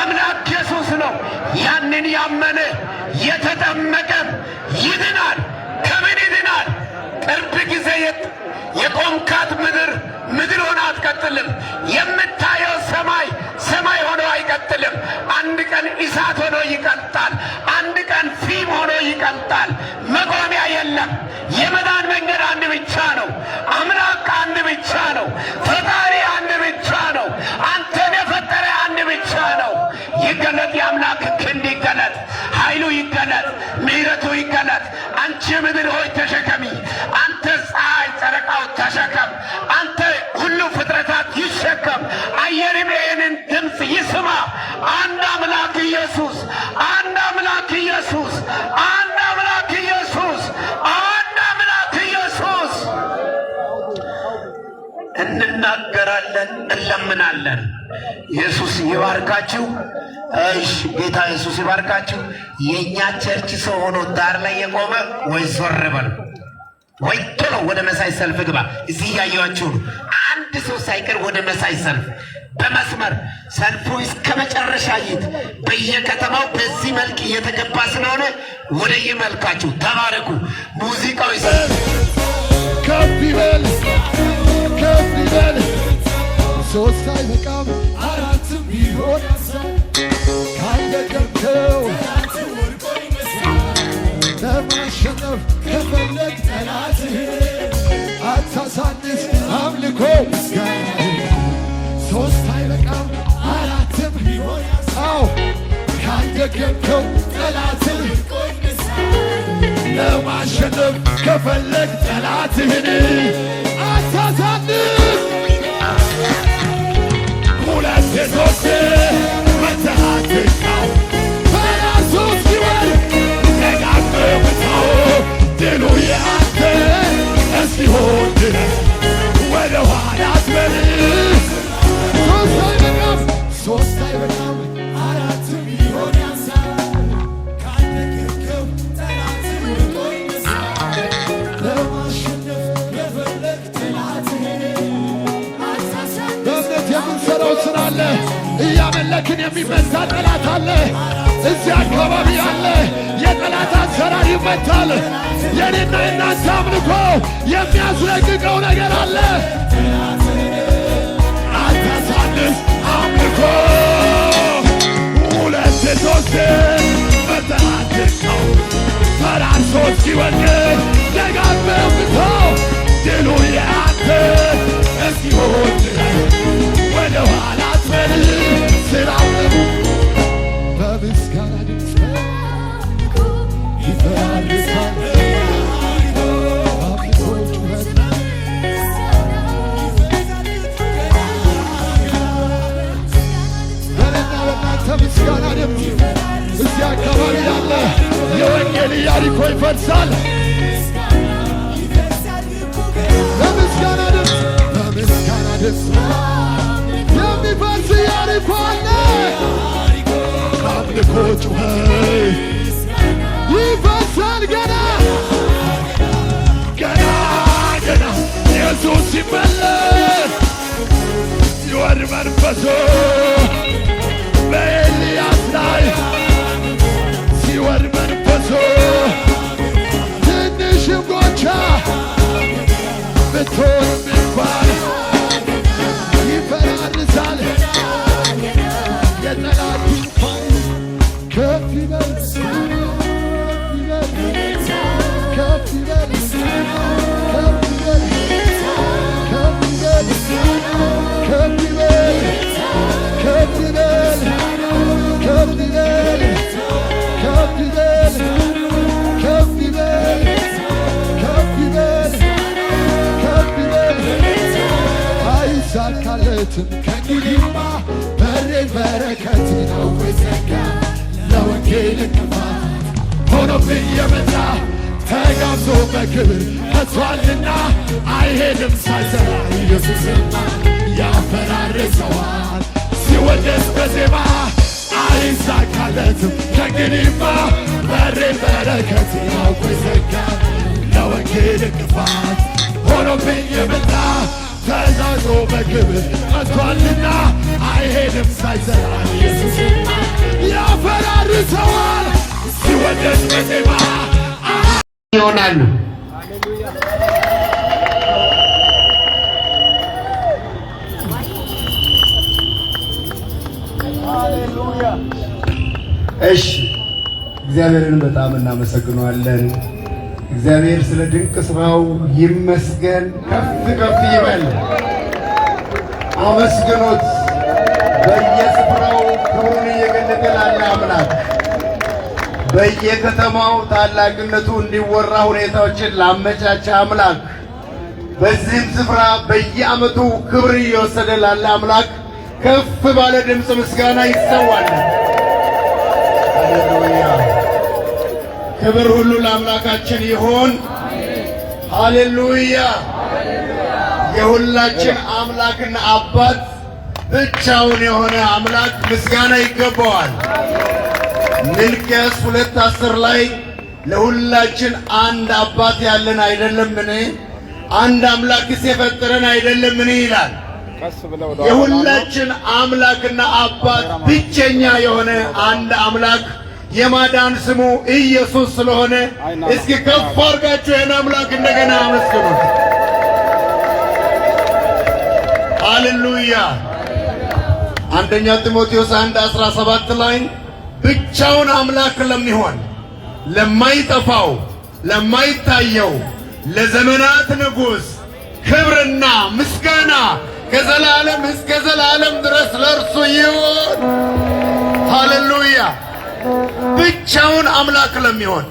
አምላክ ኢየሱስ ነው። ያንን ያመነ የተጠመቀም ይድናል። ከምን ይድናል? ቅርብ ጊዜ የቆምካት ምድር ሆና አትቀጥልም። የምታየው ሰማይ ሆኖ አይቀጥልም። አንድ ቀን እሳት ሆኖ ይቀልጣል። አንድ ቀን ፊም ሆኖ ይቀልጣል። መቆሚያ የለም። የመዳን መንገድ አንድ ብቻ ነው። አምላክ አንድ ብቻ ነው። ፈጣሪ አንድ ብቻ ነው። አንተን የፈጠረ አንድ ብቻ ነው። ይገለጥ፣ የአምላክ ክንድ ይገለጥ፣ ኃይሉ ይገለጥ፣ ምሕረቱ ይገለጥ። አንቺ ምድር ሆይ ተሸከሚ። አንተ ፀሐይ ጨረቃው ተሸከም። አንተ ሁሉ ፍጥረታት ይሸከም። አየርም ይህንን ድምፅ ይስማ። አንድ አምላክ ኢየሱስ፣ አንድ አምላክ ኢየሱስ፣ አንድ አምላክ ኢየሱስ፣ አንድ አምላክ ኢየሱስ። እንናገራለን፣ እንለምናለን። ኢየሱስ ይባርካችሁ። እሺ፣ ጌታ ኢየሱስ ይባርካችሁ። የእኛ ቸርች ሰው ሆኖ ዳር ላይ የቆመ ወይ ዞር በል ወይ ቶሎ ወደ መሳይ ሰልፍ ግባ። እዚህ ያያችሁ ነው። አንድ ሰው ሳይቀር ወደ መሳይ ሰልፍ በመስመር ሰልፉ እስከ መጨረሻ ይት በየከተማው በዚህ መልክ እየተገባ ስለሆነ ወደ ይመልካችሁ ተባረኩ። ሙዚቃው ከፍ ይበል ከፍ ይበል። ሶስት አይበቃም አራትም ቢሆን ካለቀምከው ለማሸነፍ ከፈለግ ጠላትህን አታሳንስ። አምልኮ ምስጋና ሶስት አይበቃም አራትም ቢሆን አዎ ካለቀምከው ጠላትህን ለማሸነፍ ከፈለግ ጠላትህን አታሳንስ። ሁለት ሶስት መተሃትቃው በራሶስ ይወል ደጋግመው ድሉ ያንተ እስኪሆን ድረስ ወደ ኋላ አትበል። ሶስት አይበቃም አራትም ቢሆን ያንሳል። ካለቀምከው ጠላትህን ለማሸነፍ የፈለግ ጠላትህን አታሳንስ። በእምነት የምንሰራው ስራ አለ። እያመለክን የሚመታ ጠላት አለ። እዚህ አካባቢ አለ። የጠላት አሰራር ይመታል። የኔና የናንተ አምልኮ የሚያስለቅቀው ነገር አለ። አታሳንስ አምልኮ ሁለት ሶስት መተናድቀው ፈራርሶ እስኪወድቅ ደጋግመህ ምታው። ድሉ ያንተ እስኪሆን ድረስ ወደ ኋላ አትበል። ስራው በምስጋና ድምፅ ይፈራርሳል። ምስጋና ድምፅ እዚህ አካባቢ ያለ የወንጌል ኢያሪኮ ይፈርሳል። በምስጋና ድምፅ በምስጋና ድምፅ የሚፈርስ ኢያሪኮ አለ። አምልኮ ጩኸት ይፈርሳል ገና መንፈሱ በኤልያስ ላይ ሲወርድ መንፈሱ ትንሽም ጎቻ ብትሆንም እንኳን ይፈራርሳል የጠላት ድንኳን። ከፍ ይበል ከፍ ይበል ከፍ ይበል ከፍ ይበል ከፍ ይበል ከፍ ይበል ከፍ ይበል ከፍ ይበል ከፍ ይበል ከፍ ይበል ከፍ ይበል አይሳካለትም ከእንግዲህማ በሬን በረከት ነው የዘጋ ለወንጌል እንቅፋት ሆኖብኝ የመጣ ተጋብዞ በክብር መጥቷልና አይሄድም ሳይሰራ ኢየሱስማ ያፈራርሰዋል ሲወደስ በዜማ አይሳካለትም ከእንግዲህማ በሬን በረከት ያውቆ ይዘጋል ለወንጌል እንቅፋት ሆኖብኝ የመጣ ተጋብዞ በክብር መጥቷልና አይሄድም ሳይሰራ ኢየሱስማ ያፈራርሰዋል ሲወደስ በዜማ ይሆናሉ። እሺ እግዚአብሔርን በጣም እናመሰግነዋለን። እግዚአብሔር ስለ ድንቅ ስራው ይመስገን። ከፍ ከፍ ይበል። አመስግኖት። በየስፍራው ክብሩን እየገለጠ ላለ አምላክ በየከተማው ታላቅነቱ እንዲወራ ሁኔታዎችን ላመቻቸ አምላክ በዚህም ስፍራ በየዓመቱ ክብር እየወሰደ ላለ አምላክ ከፍ ባለ ድምፅ ምስጋና ይሰዋል። ሃሌሉያ! ክብር ሁሉ ለአምላካችን ይሁን። ሃሌሉያ! የሁላችን አምላክና አባት ብቻውን የሆነ አምላክ ምስጋና ይገባዋል። ሚልክያስ 2:10 ላይ ለሁላችን አንድ አባት ያለን አይደለምን? አንድ አምላክስ የፈጠረን አይደለምን? ይላል። የሁላችን አምላክና አባት ብቸኛ የሆነ አንድ አምላክ የማዳን ስሙ ኢየሱስ ስለሆነ እስኪ ከፍ አድርጋችሁ ይህን አምላክ እንደገና አመስግኑት። ሃሌሉያ! አንደኛ ጢሞቴዎስ 1:17 ላይ ብቻውን አምላክ ለሚሆን ለማይጠፋው ለማይታየው ለዘመናት ንጉሥ ክብርና ምስጋና ከዘላለም እስከ ዘላለም ድረስ ለእርሱ ይሁን። ሃሌሉያ! ብቻውን አምላክ ለሚሆን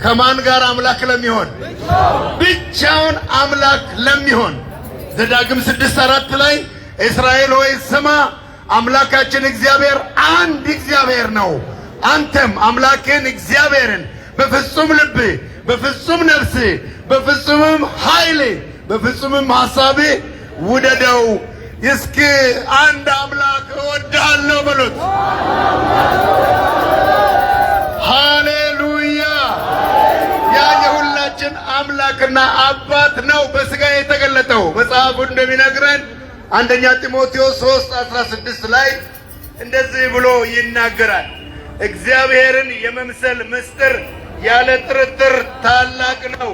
ከማን ጋር አምላክ ለሚሆን? ብቻውን አምላክ ለሚሆን ዘዳግም 6:4 ላይ እስራኤል ሆይ ስማ አምላካችን እግዚአብሔር አንድ እግዚአብሔር ነው። አንተም አምላክን እግዚአብሔርን በፍጹም ልብ፣ በፍጹም ነፍስ፣ በፍጹምም ኃይል፣ በፍጹምም ሐሳብ ውደደው። እስኪ አንድ አምላክ እወድሃለሁ በሉት። ሃሌሉያ! ያ የሁላችን አምላክና አባት ነው በሥጋ የተገለጠው። መጽሐፉ እንደሚነግረን አንደኛ ጢሞቴዎስ 3:16 ላይ እንደዚህ ብሎ ይናገራል። እግዚአብሔርን የመምሰል ምስጢር ያለ ጥርጥር ታላቅ ነው።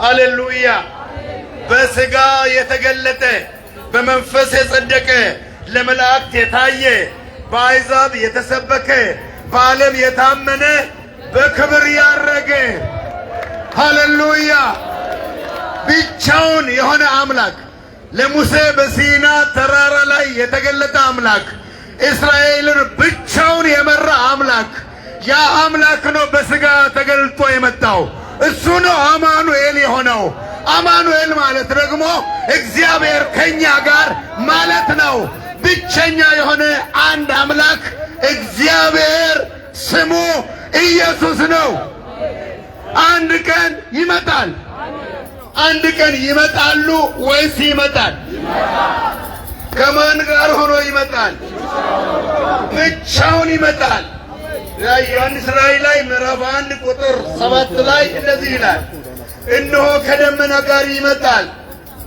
ሃሌሉያ! በሥጋ የተገለጠ በመንፈስ የጸደቀ ለመላእክት የታየ በአሕዛብ የተሰበከ በዓለም የታመነ በክብር ያረገ ሃሌሉያ! ብቻውን የሆነ አምላክ ለሙሴ በሲና ተራራ ላይ የተገለጠ አምላክ እስራኤልን ብቻውን የመራ አምላክ ያ አምላክ ነው በሥጋ ተገልጦ የመጣው። እሱ ነው አማኑኤል የሆነው። አማኑኤል ማለት ደግሞ እግዚአብሔር ከኛ ጋር ማለት ነው። ብቸኛ የሆነ አንድ አምላክ እግዚአብሔር ስሙ ኢየሱስ ነው። አንድ ቀን ይመጣል። አንድ ቀን ይመጣሉ ወይስ ይመጣል? ከማን ጋር ሆኖ ይመጣል? ብቻውን ይመጣል። ዮሐንስ ራእይ ላይ ምዕራፍ 1 ቁጥር 7 ላይ እንደዚህ ይላል፣ እነሆ ከደመና ጋር ይመጣል።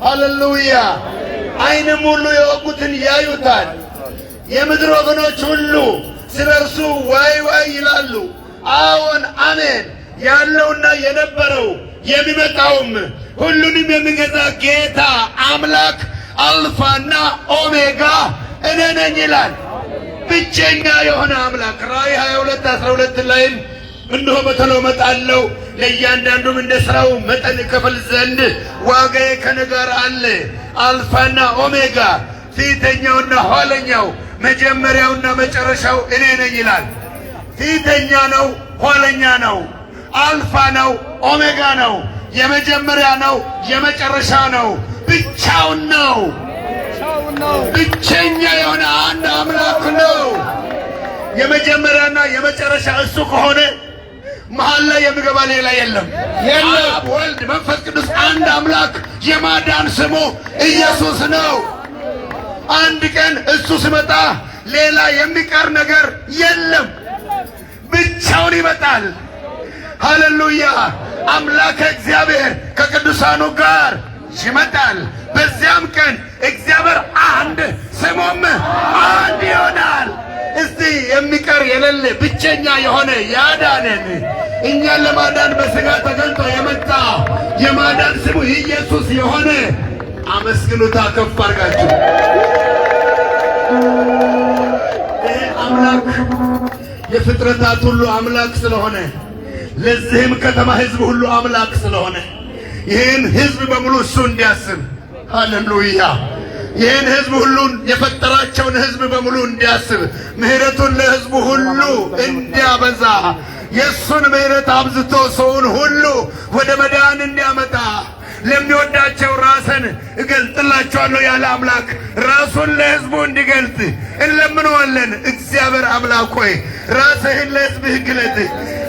ሃሌሉያ! ዓይንም ሁሉ የወጉትን ያዩታል። የምድር ወገኖች ሁሉ ስለ እርሱ ዋይ ዋይ ይላሉ። አዎን አሜን። ያለውና የነበረው የሚመጣውም ሁሉንም የሚገዛ ጌታ አምላክ አልፋና ኦሜጋ እኔ ነኝ ይላል። ብቸኛ የሆነ አምላክ ራእይ 22:12 ላይም እነሆ በቶሎ እመጣለሁ፣ ለእያንዳንዱም እንደ ሥራው መጠን እከፍል ዘንድ ዋጋዬ ከእኔ ጋር አለ። አልፋና ኦሜጋ ፊተኛውና ኋለኛው መጀመሪያውና መጨረሻው እኔ ነኝ ይላል። ፊተኛ ነው፣ ኋለኛ ነው፣ አልፋ ነው፣ ኦሜጋ ነው፣ የመጀመሪያ ነው፣ የመጨረሻ ነው። ብቻውን ነው። ብቸኛ የሆነ አንድ አምላክ ነው። የመጀመሪያና የመጨረሻ እሱ ከሆነ መሃል ላይ የሚገባ ሌላ የለም። አብ፣ ወልድ፣ መንፈስ ቅዱስ አንድ አምላክ። የማዳን ስሙ ኢየሱስ ነው። አንድ ቀን እሱ ሲመጣ ሌላ የሚቀር ነገር የለም። ብቻውን ይመጣል። ሃሌሉያ! አምላከ እግዚአብሔር ከቅዱሳኑ ጋር ይመጣል። በዚያም ቀን እግዚአብሔር አንድ ስሙም አንድ ይሆናል። እስቲ የሚቀር የሌለ ብቸኛ የሆነ ያዳነን እኛን ለማዳን በሥጋ ተገልጦ የመጣ የማዳን ስሙ ኢየሱስ የሆነ አመስግኑታ፣ ከፍ አድርጋችሁ። ይሄ አምላክ የፍጥረታት ሁሉ አምላክ ስለሆነ ለዚህም ከተማ ሕዝብ ሁሉ አምላክ ስለሆነ ይህን ሕዝብ በሙሉ እሱ እንዲያስብ፣ ሃሌሉያ! ይህን ሕዝብ ሁሉን የፈጠራቸውን ሕዝብ በሙሉ እንዲያስብ፣ ምሕረቱን ለሕዝቡ ሁሉ እንዲያበዛ፣ የእሱን ምሕረት አብዝቶ ሰውን ሁሉ ወደ መዳን እንዲያመጣ ለሚወዳቸው ራስን እገልጥላቸዋለሁ ያለ አምላክ ራሱን ለሕዝቡ እንዲገልጥ እንለምነዋለን። እግዚአብሔር አምላክ ሆይ ራስህን ለሕዝብህ ግለጥ።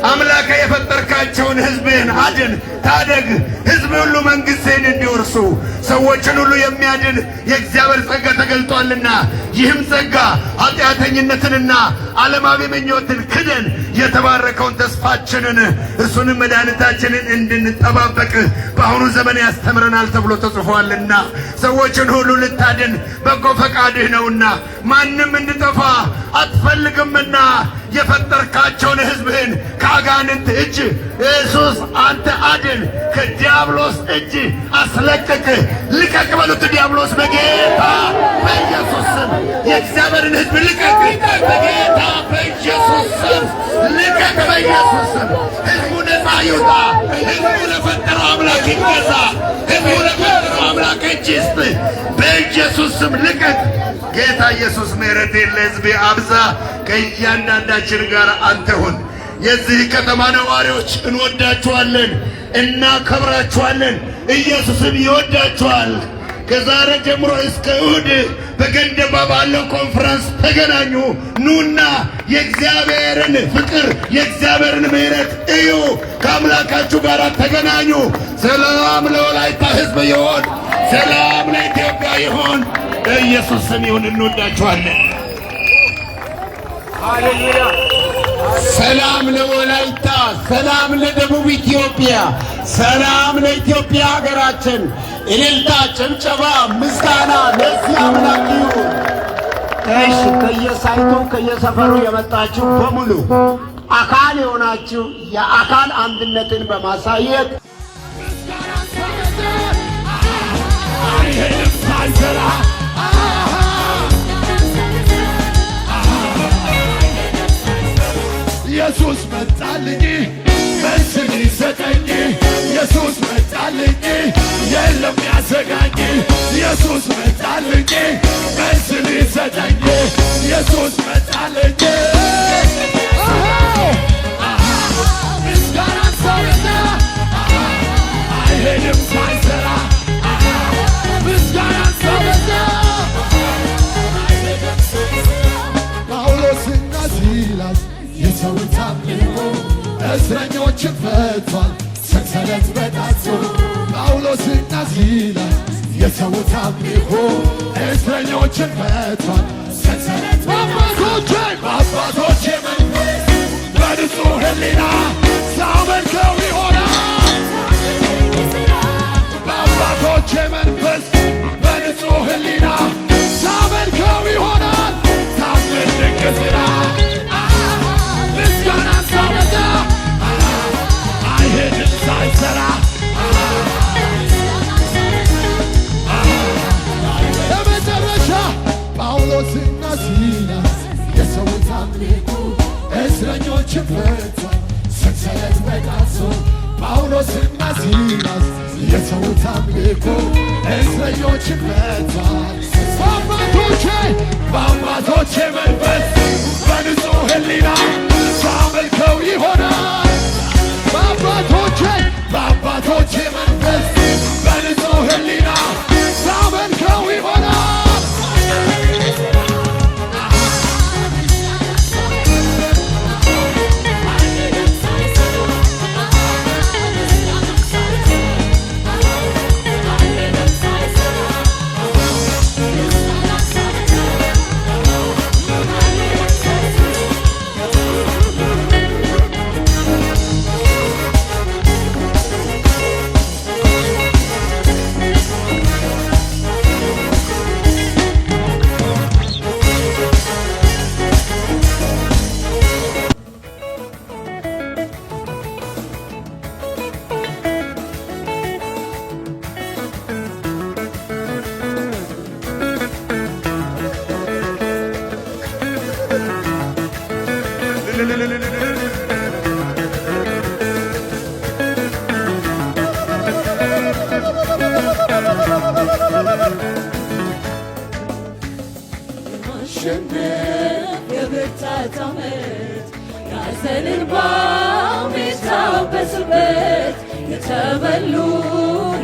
አምላከ የፈጠርካቸውን ሕዝብህን አድን፣ ታደግ። ሕዝብ ሁሉ መንግሥትህን እንዲወርሱ ሰዎችን ሁሉ የሚያድን የእግዚአብሔር ጸጋ ተገልጧልና ይህም ጸጋ ኃጢአተኝነትንና ዓለማዊ ምኞትን ክደን የተባረከውን ተስፋችንን እርሱንም መድኃኒታችንን እንድንጠባበቅ በአሁኑ ዘመን ያስተምረናል ተብሎ ተጽፏልና ሰዎችን ሁሉ ልታድን በጎ ፈቃድህ ነውና ማንም እንዲጠፋ አትፈልግምና የፈጠርካቸውን ሕዝብህን ከአጋንንት እጅ ኢየሱስ አንተ አድን፣ ከዲያብሎስ እጅ አስለቅቅ። ልቀቅ በሉት። ዲያብሎስ በጌታ በኢየሱስ ስም የእግዚአብሔርን ሕዝብ ልቀቅ። በጌታ በኢየሱስ ስም ልቀቅ። በኢየሱስ ስም ሕዝቡ ነፃ ይውጣ። ሕዝቡ ለፈጠረው አምላክ ይገዛ። ሕዝቡ ለፈጠረው አምላክ እጅ ይስጥ። በኢየሱስ ስም ልቀቅ። ጌታ ኢየሱስ ምሕረቴን ለሕዝቤ አብዛ። ከእያንዳንዳችን ጋር አንተ ሁን። የዚህ ከተማ ነዋሪዎች እንወዳችኋለን፣ እናከብራችኋለን። ኢየሱስም ይወዳችኋል። ከዛሬ ጀምሮ እስከ እሁድ በገንደባ ባለው ኮንፈረንስ ተገናኙ። ኑና የእግዚአብሔርን ፍቅር የእግዚአብሔርን ምሕረት እዩ። ከአምላካችሁ ጋር ተገናኙ። ሰላም ለወላይታ ሕዝብ ይሆን። ሰላም ለኢትዮጵያ ይሆን። በኢየሱስ ስም ይሁን። እንወዳችኋለን። ሃሌሉያ! ሰላም ለወላይታ፣ ሰላም ለደቡብ ኢትዮጵያ፣ ሰላም ለኢትዮጵያ ሀገራችን። እልልታ፣ ጭብጨባ፣ ምስጋና ለዚህ አምላክ ይሁን። እሺ፣ ከየሳይቱ ከየሰፈሩ የመጣችሁ በሙሉ አካል የሆናችሁ የአካል አንድነትን በማሳየት ኢየሱስ መጣልኝ መልስን ሊሰጠኝ፣ ኢየሱስ መጣልኝ የለም ያሰጋኝ። ኢየሱስ መጣልኝ መልስን ሊሰጠኝ፣ ኢየሱስ መጣልኝ። ምስጋና ሰውና አይሄድም ሳይሰራ፣ ምስጋና ሰውና ጳውሎስና ሲላስ የሰውት አምልኮ እስረኞችን ፈቷል፣ ሰንሰለት በጣቸው። ጳውሎስና ሲላስ የሰውት አምልኮ እስረኞችን ፈቷል፣ ሰንሰለት በአባቶቼ መንፈስ በንጹሕ ሕሊና ሳመልከው ይሆናል። በአባቶቼ መንፈስ በንጹሕ ሕሊና ትእዛዝ የተዉት አምልኮ እስረኞችን ፈቷል። በአባቶቼ መንፈስ በንጹሕ ሕሊና ሳመልከው ይሆናል። በአባቶቼ መንፈስ በንጹሕ ሕሊና ሳመልከው ይሆናል። የብርታት ዓመት ያዘን እንባው ሚታበስበት የተበሉ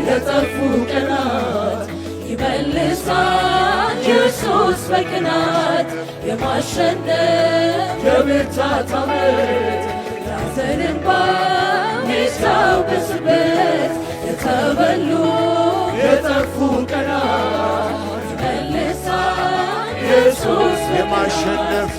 የጠፉ ቀናት ይመልሳል ኢየሱስ በቅናት የማሸነፍ የብርታት ዓመት ያዘን እንባው ሚታበስበት የተበሉ የጠፉ ቀናት ይመልሳል ኢየሱስ የማሸነፍ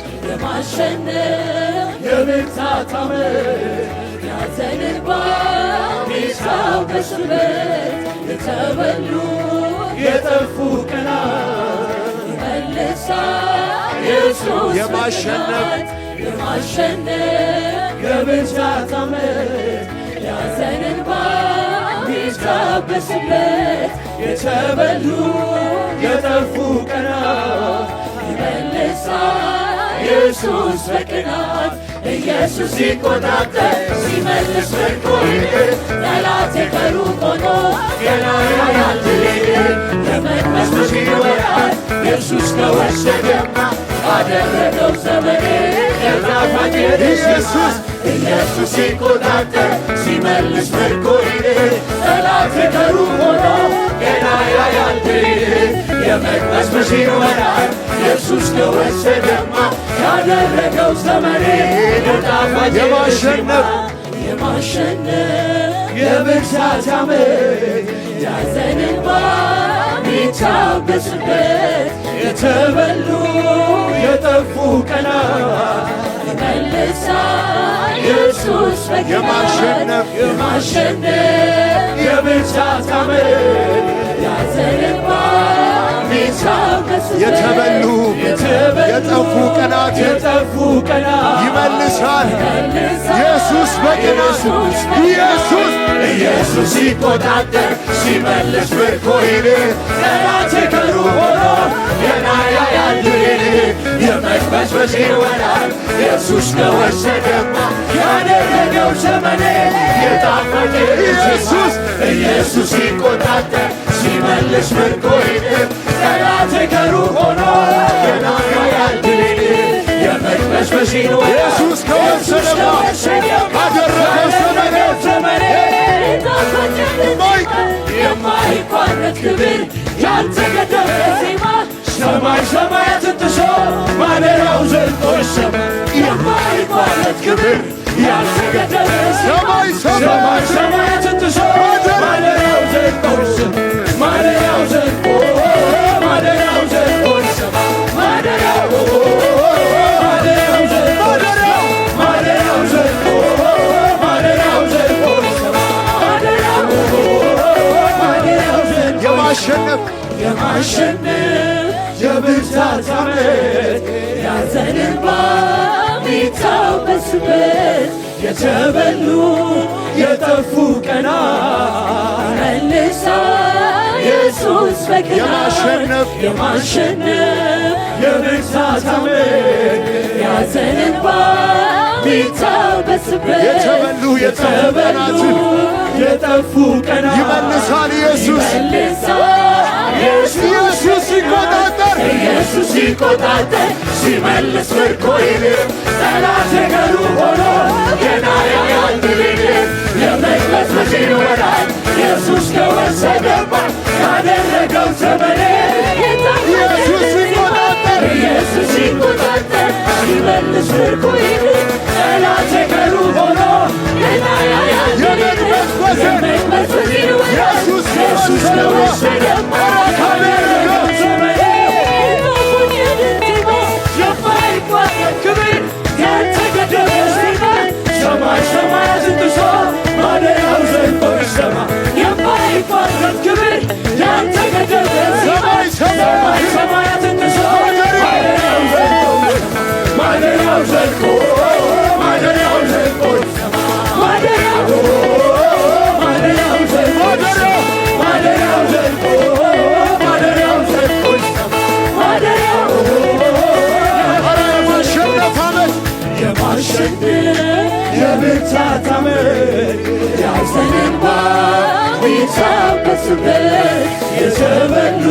የብርታት ዓመት ያዘን እንባው ሚታበስበት የተበሉ የጠፉ ቀናት ይመልሳል ኢየሱስ የማሸነፍ የብርታት ዓመት ያዘን እንባው ሚታበስበት የተበሉ የጠፉ ቀናት ይመልሳል ኢየሱስ በቅናት ኢየሱስ ሲቆጣጠር ሲመልስ ምርኮዬን ጠላቴ ከሩቅ ሆኖ ገና ያያል ድሌን የመቅደስ ይወራል ኢየሱስ ከወሰደማ አደረገው ዘመኔ የጣፋጭ ኢየሱስ ሲቆጣጠር ሲመልስ ምርኮዬን ጠላቴ ከሩቅ ሆኖ ገና ያያል ድሌን የመቅደስ ይወራል ኢየሱስ ከወሰደማ ያደረገው ዘመኔ የጣፋጭ የማሸነፍ የብርታት ዓመት ያዘን እንባው ሚታበስበት የተበሉ የጠፉ ቀናት ይመልሳል ኢየሱስ በቅናት የማሸነፍ የብርታት ዓመት ያዘን እንባው ሚታበስበት የተበሉ የጠፉ ቀናት ይመልሳል ኢየሱስ በቅናት ኢየሱስ ሲቆጣጠር ሲመልስ ምርኮዬን ጠላቴ ከሩቅ ሆኖ ገና ያያል ድሌን የመቅበዝበዝ ይወራል ኢየሱስ ከወሰደማ ያደረገው ዘመኔ የጣፋጭ ኢየሱስ ሲቆጣጠር ሲመልስ ምርኮዬን ጠላቴ ከሩቅ ሆኖ ገና ያያል ድሌን የመቅበዝበዝ ይወራል ኢየሱስ ከወሰደማ ያደረገው ዘመኔ የማይቋረጥ ክብር ያልተገደበ ዜማ ሰማይ ሰማያትን ጥሶ ማደሪያው ዘልቆ ይሰማ የማይቋረጥ ክብር ያልተገደበ ዜማ ሰማይ ሰማያትን ጥሶ ማደሪያው ዘልቆ ይሰማ ማደሪያው ዘልቆ ይሰማ ማደሪያው የማሸነፍ የብርታት ዓመት ያዘን እንባው ሚታበስበት የተበሉ የጠፉ ቀናት ይመልሳል ኢየሱስ በቅናት የማሸነፍ የብርታት ዓመት ያዘን እንባው ቢታበስበት የተበሉ የጠፉ ቀናት ይመልሳል ኢየሱስ ኢየሱስ ሲቆጣጠር ሲመልስ ምርኮዬን ጠላቴ ገሩ ሆኖ ገና ያያል ድልን የመቅበዝበዝን ወራት ኢየሱስ ከወሰደባት ካደረገው ዘመኔ ኢየሱስ ሲቆጣጠር ሲመልስ ምርኮዬን ጠላቴ ገሩ ሆኖ ገና ያያል ድልን የመቅበዝበዝን ወራት ኢየሱስ ከወሰደባት ካደረገው ዘመኔ ክብር ያልተገደበ ዜማ ሰማይ ሰማያትን ጥሶ ማደሪያው ዘልቆ ይሰማ የማይቋረጥ ክብር ያልተገደበ ዜማ ሰማይ ሰማያትን ጥሶ ማደሪያው ዘልቆ ይሰማ ማደሪያው ዘልቆ ይሰማ የማሸነፍ የብርታት ዓመት ያዘን እንባ ቢታበስበት የተበሉ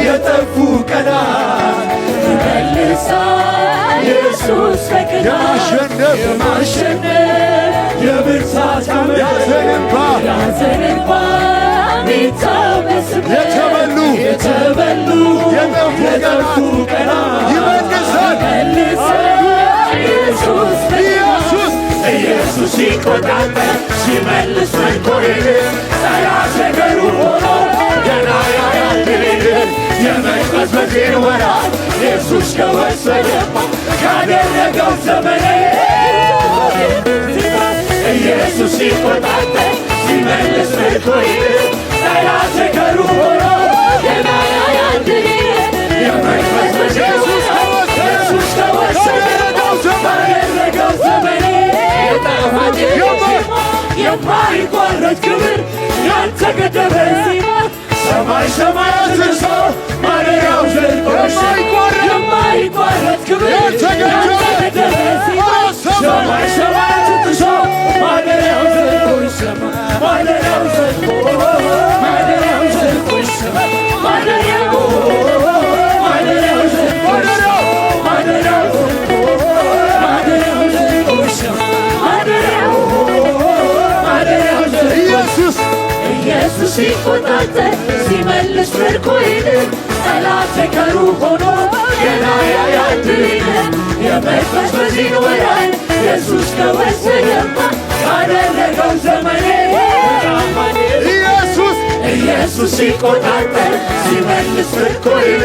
የጠፉ ቀናት ይመልሳል ኢየሱስ በቀናት የማሸነፍ የብርታት ዓመት ያዘን እንባ ቢታበስበት የተበሉ የጠፉ ቀናት ይመልሳል ኢየሱስ ሲቆጣጠር ሲመልስ ምርኮዬን ጠላቴ ገሩ ሆኖ ገና ያያል ድልን የመቅበዝበዝን ወራት ኢየሱስ ከወሰደባት ካደረገው ዘመኔ ኢየሱስ ሲቆጣጠር ሲመልስ ምርኮዬን ጠላቴ ገሩ ሆኖ ገና ያያል ድልን የመቅበዝበዝን ወራት ኢየሱስ ከወሰደባት ካደረገው ዘመኔ የማይቋረጥ ክብር ያልተገደበ ዜማ ሰማይ ሰማያትን ጥሶ ማደሪያው ዘልቆ የማይቋረጥ ክብር ያልተገደበ ዜማ ሰማይ ሰማያትን ጥሶ ማደሪያው ዘልቆ ይሰማ ማደሪያው ዘልቆ ይሰማ ማደሪያው ኢየሱስ ሲቆጣጠር ሲመልስ ምርኮዬን ጠላቴ ከሩ ሆኖ ገና ያያል ድልን የመቅበዝበዝን ወራት ኢየሱስ ከወሰደባት ካደረገው ዘመኔ ኢየሱስ ሲቆጣጠር ሲመልስ ምርኮዬን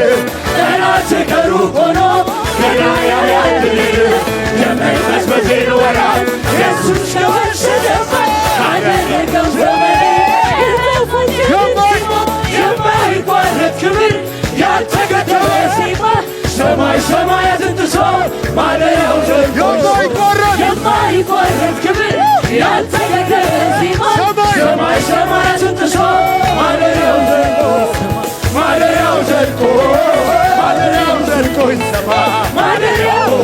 ጠላቴ ከሩ ሆኖ ገና ያያል ድልን የመቅበዝበዝን ወራት ኢየሱስ ከወሰደባት ካደረገው ዘመኔ የማይቋረጥ ክብር ያልተገደበ ዜማ ሰማይ ሰማያትን ጥሶ ማደሪያው ዘልቆ የማይቋረጥ ክብር ያልተገደበ ዜማ ሰማይ ሰማያትን ጥሶ ማደሪያው ዘልቆ ይሰማ ማደሪያው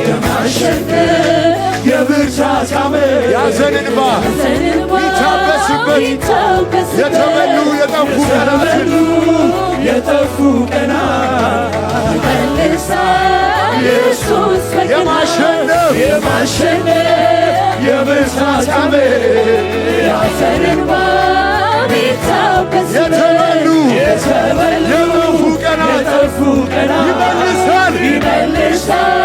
የማሸነፍ የብርታት ዓመት ያዘን እንባ ቢታበስበት የተበሉ የጠፉ ቀናት ይመልሳል ኢየሱስ የማሸነፍ የብርታት ዓመት ያዘን እንባ ቢታበስበት የጠፉ ቀናት ይመልሳል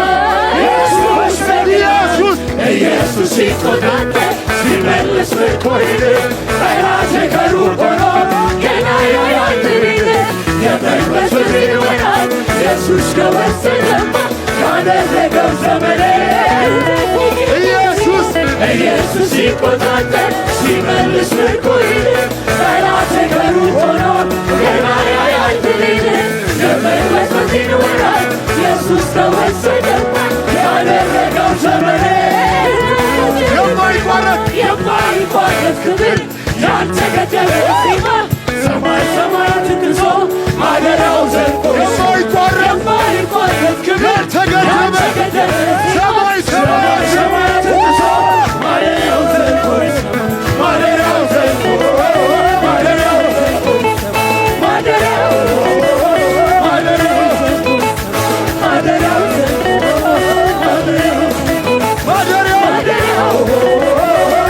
ኢየሱስ ሲቆጣጠር ሲመልስ ምርኮዬን ጠላቴ ከሩ ሆኖ ገና ያያል ድልን የመቅበዝበዝን ወራት ኢየሱስ ከወሰደባት ካደረገው ዘመኔ ኢየሱስ ሲቆጣጠር ሲመልስ ምርኮዬን ጠላቴ ከሩ ሆኖ ገና ያያል ድልን የመቅበዝበዝን ወራት ኢየሱስ ከወሰደባት ካደረገው ዘመኔ የማይቋረጥ ክብር ዜማ ሰማይ ሰማያትን ጥሶ ማደሪያው ዘልቆ የማይቋረጥ ክብር ያልተገደበ ሰማይ ሰማያትን ጥሶ ማደሪያው ዘልቆ ማደሪያው ዘልቆ ማደሪያው ዘልቆ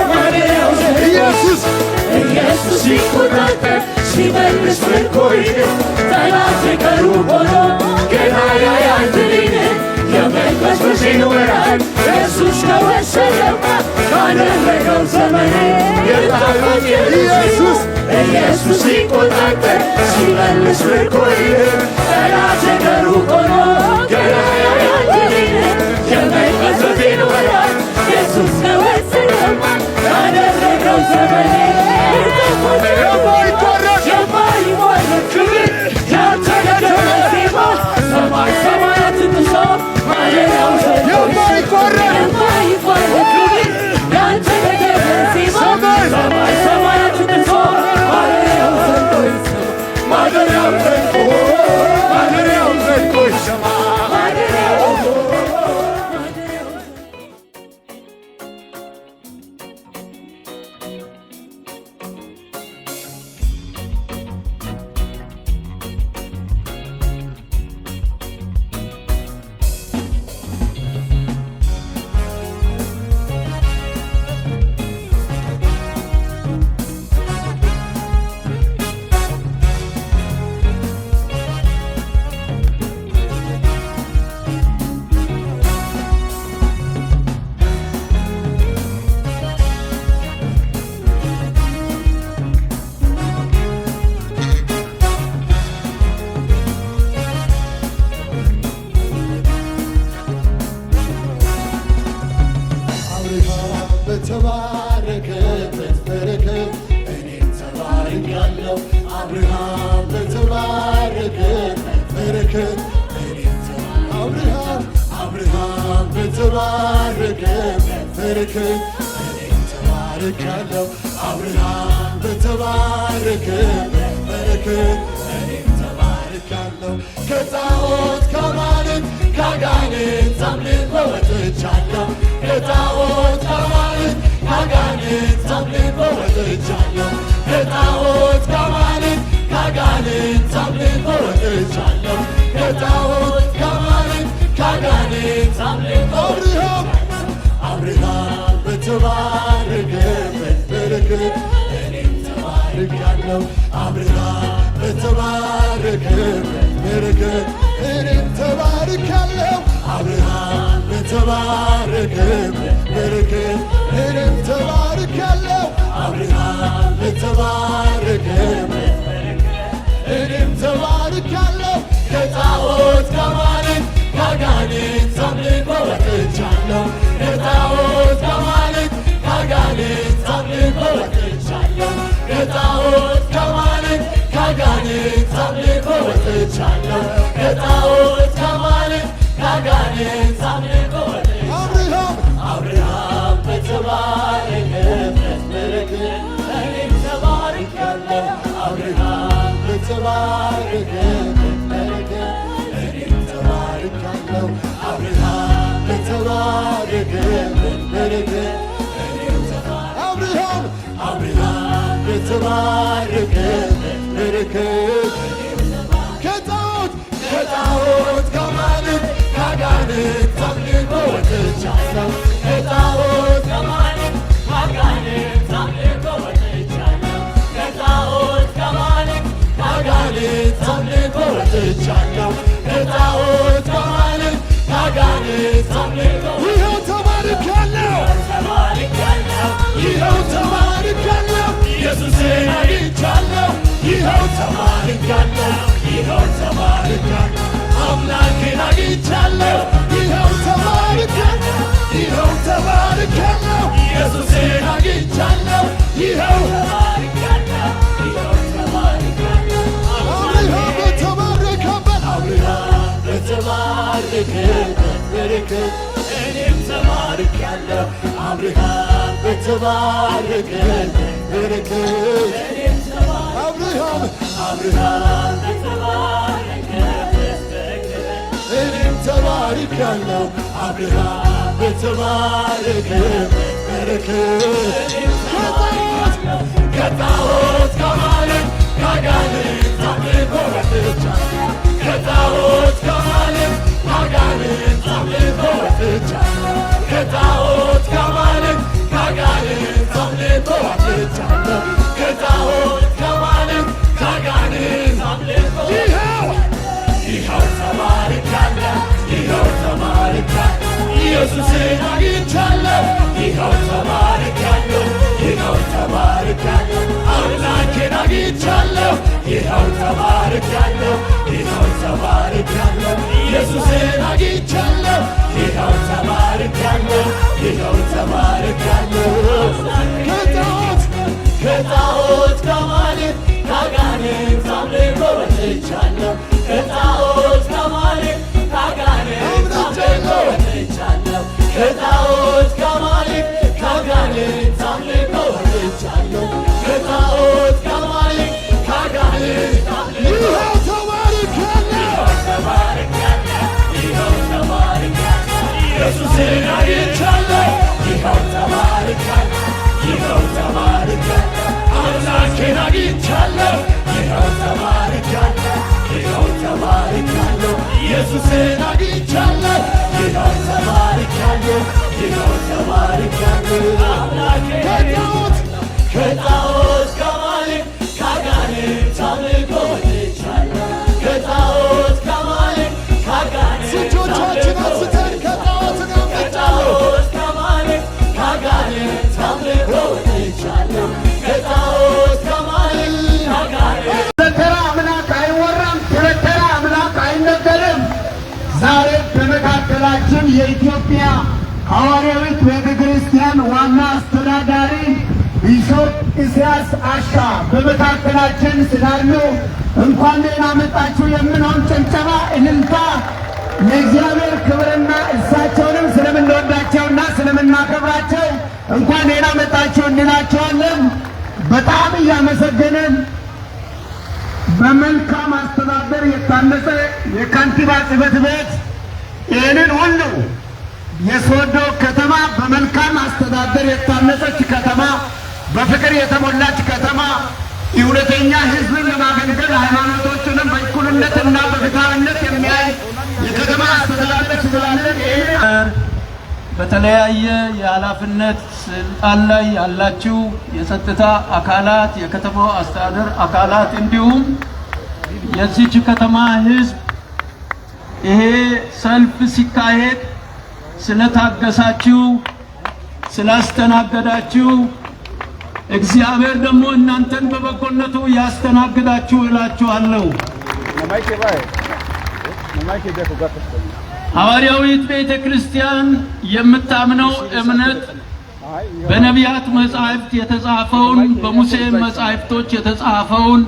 ማደሪያው ኢየሱስ ሲቆጣጠር ሲመልስ ምርኮዬን ጠላቴ ከሩቅ ሆኖ ገና ያያል ድሌን የመቅበዝበዜን ወራት ኢየሱስ ከወሰደማ ካደረገው ዘመኔ የጣፋጭ ኢየሱስ ሲቆጣጠር ሲመልስ ምርኮዬን ጠላቴ ከሩቅ ሆኖ ገና ያያል ድሌን የመቅበዝበዜን ወራት ኢየሱስ ከወሰደማ ካደረገው ዘመኔ የማይሟረድ ክብር ያልተገደበ ዜማ ሰማይ ሰማያትን ጥሶ ማደሪያው ዘልቆ የማይሟረድ ክብር ያልተገደበ ዜማ ሰማይ ሰማያትን ጥሶ ማደሪያው ዘልቆ ማደሪያው ዘልቆ ማደሪያው ዘልቆ ማደሪያው በተባረከበት በረከት እኔም ተባርኬያለሁ። አብርሃም በተባረከበት በረከት እኔም አብርሃም በተባረከበት በረከት እኔም ተባርኬያለሁ። አብርሃም በተባረከበት በረከት እኔም ተባርኬያለሁ። ከጣዖት ከአማልክት ከአጋንንት አምልኮ ወጥቻለሁ። ከጣዖት ከአማልክት ከአጋንንት አምልኮ ወጥቻለሁ። ከጣዖት ከአማልክት ከአጋንንት አምልኮ ወጥቻለሁ። ከጣዖት ከአማልክት ከአጋንንት አምልኮ አብርሃም በተባረከበት በረከት እኔም ተባርኬያለሁ። አብርሃም በተባረከበት በረከት እኔም ተባርኬያለሁ። አብርሃም በተባረከበት በረከት እኔም ተባርኬያለሁ። አብርሃም በተባረከበት በረከት እኔም ተባርኬያለሁ። ከጣዖት ከአማልክት ከአጋንንት አምልኮ ወጥቻለሁ። ከጣዖት ከአማልክት ከአጋንንት አምልኮ ወጥቻለሁ። ከጣዖት ከአማልክት ከአጋንንት አምልኮ ወጥቻለሁ። ከጣዖት ከአማልክት ከአጋንንት አምልኮ ወጥቻለሁ። አብርሃም በተባረከበት በረከት እኔም ተባርኬያለሁ። አብርሃም በተባረከበት በረከት እኔም ተባርኬያለሁ። አብርሃም በተባረከበት በረከት እኔም ተባርኬያለሁ። አብርሃም በተባረከበት በረከት ከጣዖት ከአማልክት ከአጋንንት አምልኮ ወጥቻለሁ። ከጣዖት ከአማልክት ከአጋንንት አምልኮ ወጥቻለሁ። ከጣዖት ከአማልክት ከአጋንንት አምልኮ ወጥቻለሁ። ከጣዖት ከአማልክት ከአጋንንት አምልኮ ይኸው ተባርኬያለሁ። ይኸው ተባርኬያለሁ። ኢየሱስን አግኝቻለሁ። ይኸው ተባርኬያለሁ። ይኸው ተባርኬያለሁ። አምላኬን አግኝቻለሁ። ይኸው ተባርኬያለሁ። ይኸው ተባርኬያለሁ። ኢየሱስን አግኝቻለሁ። ይኸው ተባርኬያለሁ። ይኸው ተባርኬያለሁ። አብርሃም በተባረከበት በረከት እኔም ተባርኬያለሁ። አብርሃም በተባረከበት በረከት አብርሃም እኔም ተባርኬያለሁ አብርሃም በተባረከ በረከት ከጣዖት ከማለት ከአጋንንት አምልኮ ወጥቻለሁ ከጣዖት ከማለት ከአጋንንት አምልኮ ወጥቻለሁ ከጣዖት ከማለት ከአጋንንት አምልኮ ወጥቻለሁ ከጣዖት ከማለት ከአጋንንት አምልኮ ይኸው ተባርኬያለሁ ይኸው ተባርኬያለሁ ኢየሱስን አግኝቻለሁ ይኸው ተባርኬያለሁ ይኸው ተባርኬያለሁ አምላኬን አግኝቻለሁ ይኸው ተባርኬያለሁ ይኸው ተባርኬያለሁ ኢየሱስን አግኝቻለሁ ይኸው ተባርኬያለሁ ይኸው ተባርኬያለሁ ከጣዖት ከማለት ከአጋንንት አምልኮ ወጥቻለሁ ከጣዖት ከማለት ከአጋንንት አምልኮ ወጥቻለሁ ከጣዖት ከማለት ከአጋንንት አምልኮ ወጥቻለሁ ከጣዖት ከማለት ከአጋንንት አምልኮ ይኸው ተባርኬያለሁ ይኸው ተባርኬያለሁ ኢየሱስን አግኝቻለሁ ይኸው ተባርኬያለሁ ይኸው ተባርኬያለሁ አምላኬን አግኝቻለሁ ይኸው ተባርኬያለሁ ይኸው ተባርኬያለሁ ኢየሱስን አግኝቻለሁ ይኸው ተባርኬያለሁ ይኸው ተባርኬያለሁ ከጣዖት ከማለት ከአጋንንት አምልኮ ወጥቻለሁ ከጣዖት ከማለት ከአጋንንት እጆቻችን አንስተን ከጣዖት ከማለት ከአጋንንት አምልኮ ወጥቻለሁ ከጣዖት ከማለት ከአጋንንት ስለተራ አምላክ አይወራም፣ ስለተራ አምላክ አይነገርም። ዛሬ በመካከላችን የኢትዮጵያ ሐዋርያዊት ቤተ ክርስቲያን ዋና አስተዳዳሪ ቢሾፕ ኢሳያስ አሻ በመካከላችን ስላሉ እንኳን ደህና መጣችሁ የምንሆን ጭብጨባ፣ እልልታ ለእግዚአብሔር ክብርና እሳቸውንም ስለምንወዳቸውና ስለምናከብራቸው እንኳን ደህና መጣችሁ እንላቸዋለን። በጣም እያመሰገንን በመልካም አስተዳደር የታነጸ የከንቲባ ጽሕፈት ቤት ይህንን ሁሉ የሶዶ ከተማ በመልካም አስተዳደር የታነጸች ከተማ፣ በፍቅር የተሞላች ከተማ፣ እውነተኛ ሕዝብን ለማገልገል ሃይማኖቶችንም በእኩልነትና በፍትሃዊነት የሚያይ የከተማ አስተዳደር ስላለን በተለያየ የኃላፊነት ስልጣን ላይ ያላችሁ የጸጥታ አካላት፣ የከተማው አስተዳደር አካላት እንዲሁም የዚች ከተማ ሕዝብ ይሄ ሰልፍ ሲካሄድ ስለታገሳችሁ፣ ስላስተናገዳችሁ እግዚአብሔር ደግሞ እናንተን በበጎነቱ ያስተናግዳችሁ እላችኋለሁ። ሐዋርያዊት ቤተ ክርስቲያን የምታምነው እምነት በነቢያት መጻሕፍት የተጻፈውን፣ በሙሴ መጻሕፍቶች የተጻፈውን፣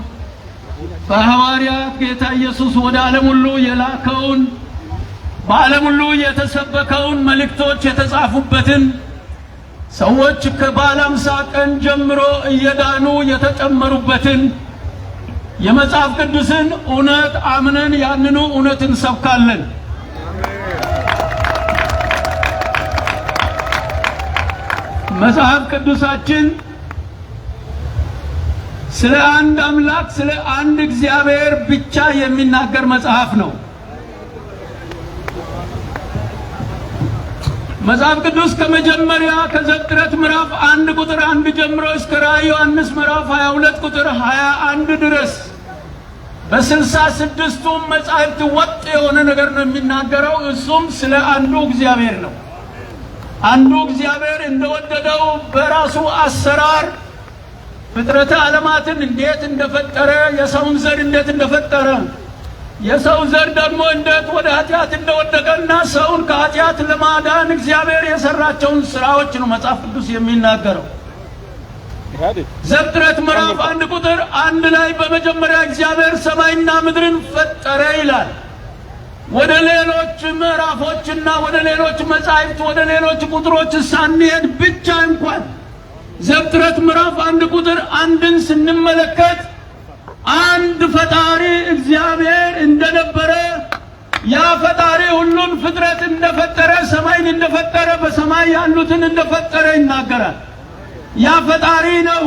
በሐዋርያት ጌታ ኢየሱስ ወደ ዓለም ሁሉ የላከውን፣ በዓለም ሁሉ የተሰበከውን መልእክቶች የተጻፉበትን፣ ሰዎች ከበዓለ ሃምሳ ቀን ጀምሮ እየዳኑ የተጨመሩበትን የመጽሐፍ ቅዱስን እውነት አምነን ያንኑ እውነት እንሰብካለን። መጽሐፍ ቅዱሳችን ስለ አንድ አምላክ ስለ አንድ እግዚአብሔር ብቻ የሚናገር መጽሐፍ ነው። መጽሐፍ ቅዱስ ከመጀመሪያ ከዘፍጥረት ምዕራፍ 1 ቁጥር 1 ጀምሮ እስከ ራዕየ ዮሐንስ ምዕራፍ 22 ቁጥር 21 ድረስ በ66ቱም መጻሕፍት ወጥ የሆነ ነገር ነው የሚናገረው። እሱም ስለ አንዱ እግዚአብሔር ነው። አንዱ እግዚአብሔር እንደወደደው በራሱ አሰራር ፍጥረተ ዓለማትን እንዴት እንደፈጠረ፣ የሰውን ዘር እንዴት እንደፈጠረ፣ የሰው ዘር ደግሞ እንዴት ወደ ኃጢአት እንደወደቀና ሰውን ከኃጢአት ለማዳን እግዚአብሔር የሰራቸውን ስራዎች ነው መጽሐፍ ቅዱስ የሚናገረው። ዘፍጥረት ምዕራፍ 1 ቁጥር 1 ላይ በመጀመሪያ እግዚአብሔር ሰማይና ምድርን ፈጠረ ይላል። ወደ ሌሎች ምዕራፎችና ወደ ሌሎች መጻሕፍት ወደ ሌሎች ቁጥሮች ሳንሄድ ብቻ እንኳን ዘፍጥረት ምዕራፍ 1 ቁጥር 1ን ስንመለከት አንድ ፈጣሪ እግዚአብሔር እንደነበረ ያ ፈጣሪ ሁሉን ፍጥረት እንደፈጠረ ሰማይን እንደፈጠረ በሰማይ ያሉትን እንደፈጠረ ይናገራል። ያ ፈጣሪ ነው።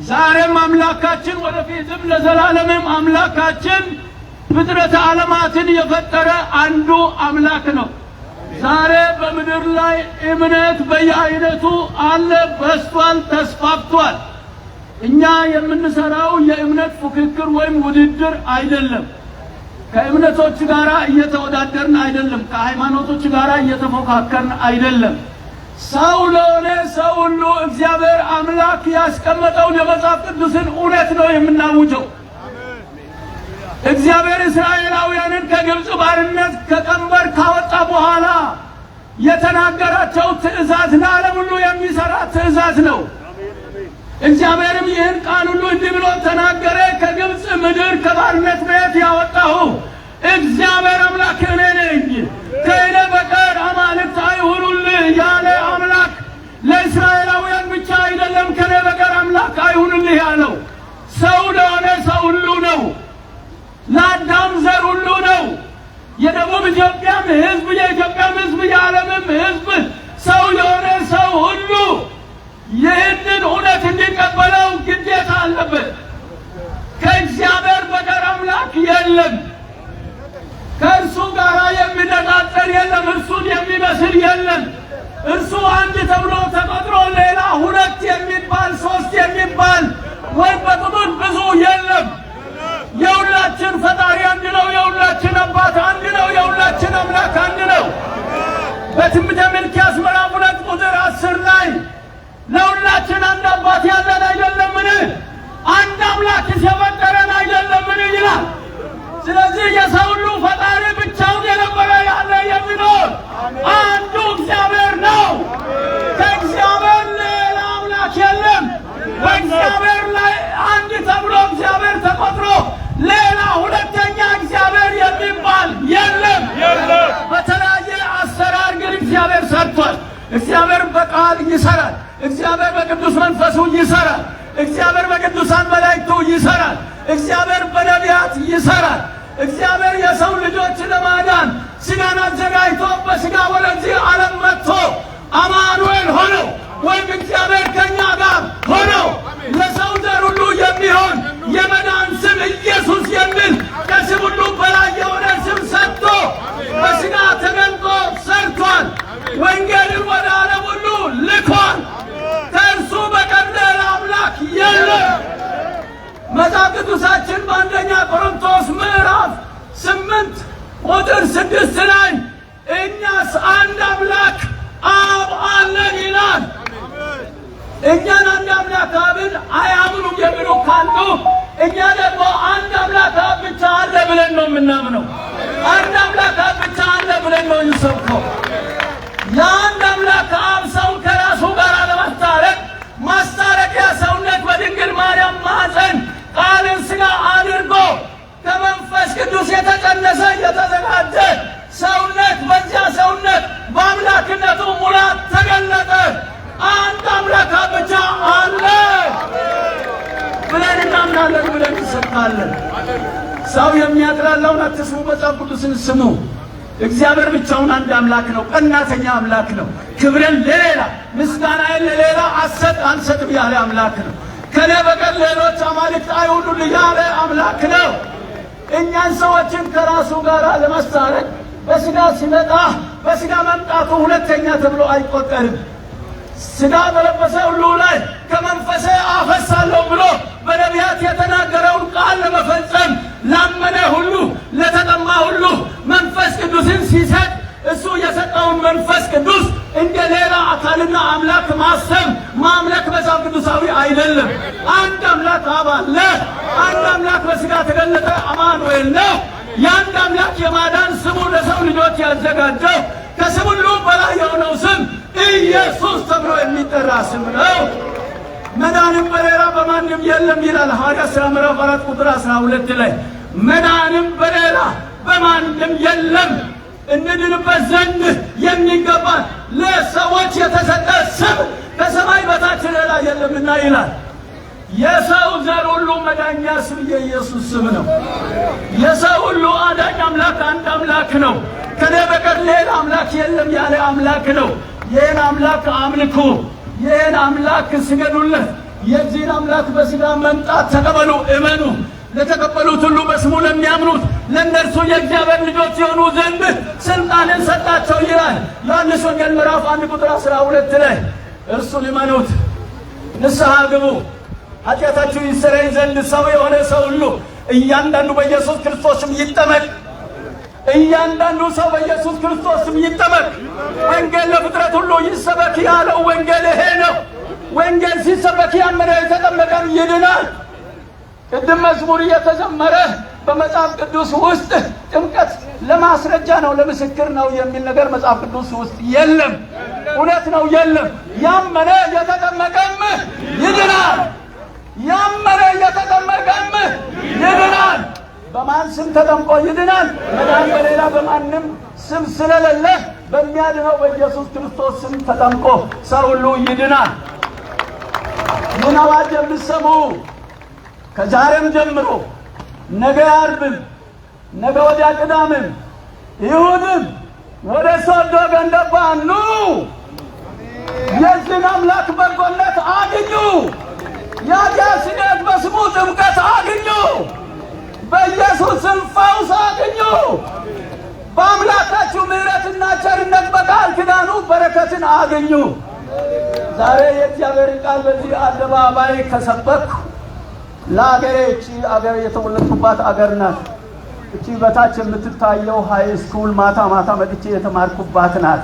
ዛሬም አምላካችን ወደፊትም ለዘላለምም አምላካችን ፍጥረተ ዓለማትን የፈጠረ አንዱ አምላክ ነው። ዛሬ በምድር ላይ እምነት በየአይነቱ አለ፣ በስቷል፣ ተስፋፍቷል። እኛ የምንሰራው የእምነት ፉክክር ወይም ውድድር አይደለም። ከእምነቶች ጋራ እየተወዳደርን አይደለም። ከሃይማኖቶች ጋራ እየተፎካከርን አይደለም። ሰው ለሆነ ሰው ሁሉ እግዚአብሔር አምላክ ያስቀመጠውን የመጽሐፍ ቅዱስን እውነት ነው የምናውጀው። እግዚአብሔር እስራኤላውያንን ከግብፅ ባርነት ከቀንበር ካወጣ በኋላ የተናገራቸው ትእዛዝ ለዓለም ሁሉ የሚሰራ ትእዛዝ ነው። እግዚአብሔርም ይህን ቃል ሁሉ እንዲህ ብሎ ተናገረ። ከግብፅ ምድር ከባርነት ቤት ያወጣሁ እግዚአብሔር አምላክ እኔ ነኝ፣ ከእኔ በቀር አማልክት አይሁኑልህ ያለ አምላክ ለእስራኤላውያን ብቻ አይደለም፣ ከእኔ በቀር አምላክ አይሁንልህ ያለው ሰው ለሆነ ሰው ሁሉ ነው። ለአዳም ዘር ሁሉ ነው። የደቡብ ኢትዮጵያም ሕዝብ፣ የኢትዮጵያም ሕዝብ፣ የዓለምም ሕዝብ ሰው የሆነ ሰው ሁሉ ይህንን እውነት እንዲቀበለው ግዴታ አለበት። ከእግዚአብሔር በቀር አምላክ የለም። ከእርሱ ጋር የሚነጣጠር የለም። እርሱን የሚመስል የለም። እርሱ አንድ ተብሎ ተቆጥሮ ሌላ ሁለት የሚባል ሶስት የሚባል ወይም በቁጥር ብዙ የለም። የሁላችን ፈጣሪ አንድ ነው። የሁላችን አባት አንድ ነው። የሁላችን አምላክ አንድ ነው። በትንቢተ ሚልክያስ ምዕራፍ 2 ቁጥር 10 ላይ ለሁላችን አንድ አባት ያለን አይደለምን? አንድ አምላክ የፈጠረን አይደለምን ይላል። ስለዚህ የሰው ሁሉ ፈጣሪ ብቻውን የነበረ ያለ የሚኖር አንዱ እግዚአብሔር ነው። ከእግዚአብሔር ሌላ አምላክ የለም። በእግዚአብሔር ላይ አንድ ተብሎ እግዚአብሔር ተቆጥሮ ሌላ ሁለተኛ እግዚአብሔር የሚባል የለም። በተለያየ አሰራር ግን እግዚአብሔር ሰርቷል። እግዚአብሔር በቃል ይሰራል። እግዚአብሔር በቅዱስ መንፈሱ ይሰራል። እግዚአብሔር በቅዱሳን መላእክቱ ይሰራል። እግዚአብሔር በነቢያት ይሰራል። እግዚአብሔር የሰው ልጆች ለማዳን ሥጋን አዘጋጅቶ በሥጋ ወደዚህ ዓለም መጥቶ አማኑኤል ሆነው ወይም እግዚአብሔር ከኛ ጋር ሆነው ለሰው ዘር ሁሉ የሚሆን የመዳን ስም ኢየሱስ የሚል ከስም ሁሉ በላይ የሆነ ስም ሰጥቶ በሥጋ ተገልጦ ሰርቷል። ወንጌልን ወደ ዓለም ሁሉ ልኳል። ከእርሱ በቀር ሌላ አምላክ የለም። መጽሐፍ ቅዱሳችን በአንደኛ ቆሮንቶስ ምዕራፍ 8 ቁጥር 6 ላይ እኛስ አንድ አምላክ አብ አለን ይላል። እኛን አንድ አምላክ አብን አያምኑም የሚሉ ካሉ እኛ ደግሞ አንድ አምላክ አብ ብቻ አለ ብለን ነው የምናምነው። አንድ አምላክ አብ ብቻ አለ ብለን ነው የምንሰብከው። የአንድ አምላክ አብ ሰውን ከራሱ ጋር ለማስታረቅ ማስታረቂያ ሰውነት በድንግል ማርያም ማኅፀን ቃልን ሥጋ አድርጎ ከመንፈስ ቅዱስ የተጸነሰ የተዘጋጀ ሰውነት፣ በዚያ ሰውነት በአምላክነቱ ሙላት ተገለጠ። አንድ አምላክ ብቻ አለ ብለን እናምናለን፣ ብለን እንሰብካለን። ሰው የሚያጥላላውን አትስሙ፣ መጽሐፍ ቅዱስን ስሙ። እግዚአብሔር ብቻውን አንድ አምላክ ነው። ቀናተኛ አምላክ ነው። ክብርን ለሌላ ምስጋናዬን ለሌላ አንሰጥም ያለ አምላክ ነው። ከኔ በቀር ሌሎች አማልክት አይሁኑልኝ ያለ አምላክ ነው። እኛን ሰዎችን ከራሱ ጋር ለማስታረቅ በሥጋ ሲመጣ በሥጋ መምጣቱ ሁለተኛ ተብሎ አይቆጠርም። ሥጋ በለበሰ ሁሉ ላይ ከመንፈሴ አፈሳለሁ ብሎ በነቢያት የተናገረውን ቃል ለመፈጸም ላመነ ሁሉ ለተጠማ ሁሉ መንፈስ ቅዱስን ሲሰጥ እሱ የሰጠውን መንፈስ ቅዱስ እንደ ሌላ አካልና አምላክ ማሰብ ማምለክ መጽሐፍ ቅዱሳዊ አይደለም። አንድ አምላክ አብ አለ። አንድ አምላክ በሥጋ ተገለጠ አማኑኤል ነው። የአንድ አምላክ የማዳን ስሙ ለሰው ልጆች ያዘጋጀው ከስም ሁሉ በላይ የሆነው ስም ኢየሱስ ተብሎ የሚጠራ ስም ነው። መዳንም በሌላ በማንም የለም ይላል ሐዋርያት ሥራ ምዕራፍ 4 ቁጥር 12 ላይ መዳንም በሌላ በማንም የለም እንድንበት ዘንድ የሚገባ ለሰዎች የተሰጠ ስም ከሰማይ በታች ሌላ የለምና ይላል። የሰው ዘር ሁሉ መዳኛ ስም የኢየሱስ ስም ነው። የሰው ሁሉ አዳኝ አምላክ አንድ አምላክ ነው። ከኔ በቀር ሌላ አምላክ የለም ያለ አምላክ ነው። ይህን አምላክ አምልኩ፣ ይህን አምላክ ስገዱለት። የዚህን አምላክ በሥጋ መምጣት ተቀበሉ፣ እመኑ። ለተቀበሉት ሁሉ በስሙ ለሚያምኑት ለእነርሱ የእግዚአብሔር ልጆች የሆኑ ዘንድ ስልጣንን ሰጣቸው ይላል ዮሐንስ ወንጌል ምዕራፍ 1 ቁጥር 12 ላይ። እርሱን እመኑት፣ ንስሐ ግቡ፣ ኃጢአታችሁ ይሰረይ ዘንድ ሰው የሆነ ሰው ሁሉ እያንዳንዱ በኢየሱስ ክርስቶስም ይጠመቅ። እያንዳንዱ ሰው በኢየሱስ ክርስቶስም ይጠመቅ። ወንጌል ለፍጥረት ሁሉ ይሰበክ ያለው ወንጌል ይሄ ነው። ወንጌል ሲሰበክ ያመነ የተጠመቀም ይድናል። ቅድም መዝሙር እየተዘመረ በመጽሐፍ ቅዱስ ውስጥ ጥምቀት ለማስረጃ ነው ለምስክር ነው የሚል ነገር መጽሐፍ ቅዱስ ውስጥ የለም። እውነት ነው፣ የለም። ያመነ የተጠመቀም ይድናል። ያመነ የተጠመቀም ይድናል። በማን ስም ተጠምቆ ይድናል? መዳን በሌላ በማንም ስም ስለሌለ በሚያድነው በኢየሱስ ክርስቶስ ስም ተጠምቆ ሰው ሁሉ ይድናል። ምን አዋጅ የምትሰሙ ከዛሬም ጀምሮ ነገ ዓርብም ነገ ወዲያ ቅዳሜም ይሁድም ወደ ሶዶ ገንደባ ኑ፣ የዚህን አምላክ በጎነት አግኙ፣ የኃጢአት ስርየት በስሙ ጥምቀት አግኙ፣ በኢየሱስ ስም ፈውስ አግኙ። በአምላካችሁ ምሕረትና ቸርነት በቃል ኪዳኑ በረከትን አግኙ። ዛሬ የእግዚአብሔርን ቃል በዚህ አደባባይ ከሰበኩ ለአገሬ እቺ አገር የተወለድኩባት አገር ናት። እቺ በታች የምትታየው ሃይ ስኩል ማታ ማታ መጥቼ የተማርኩባት ናት።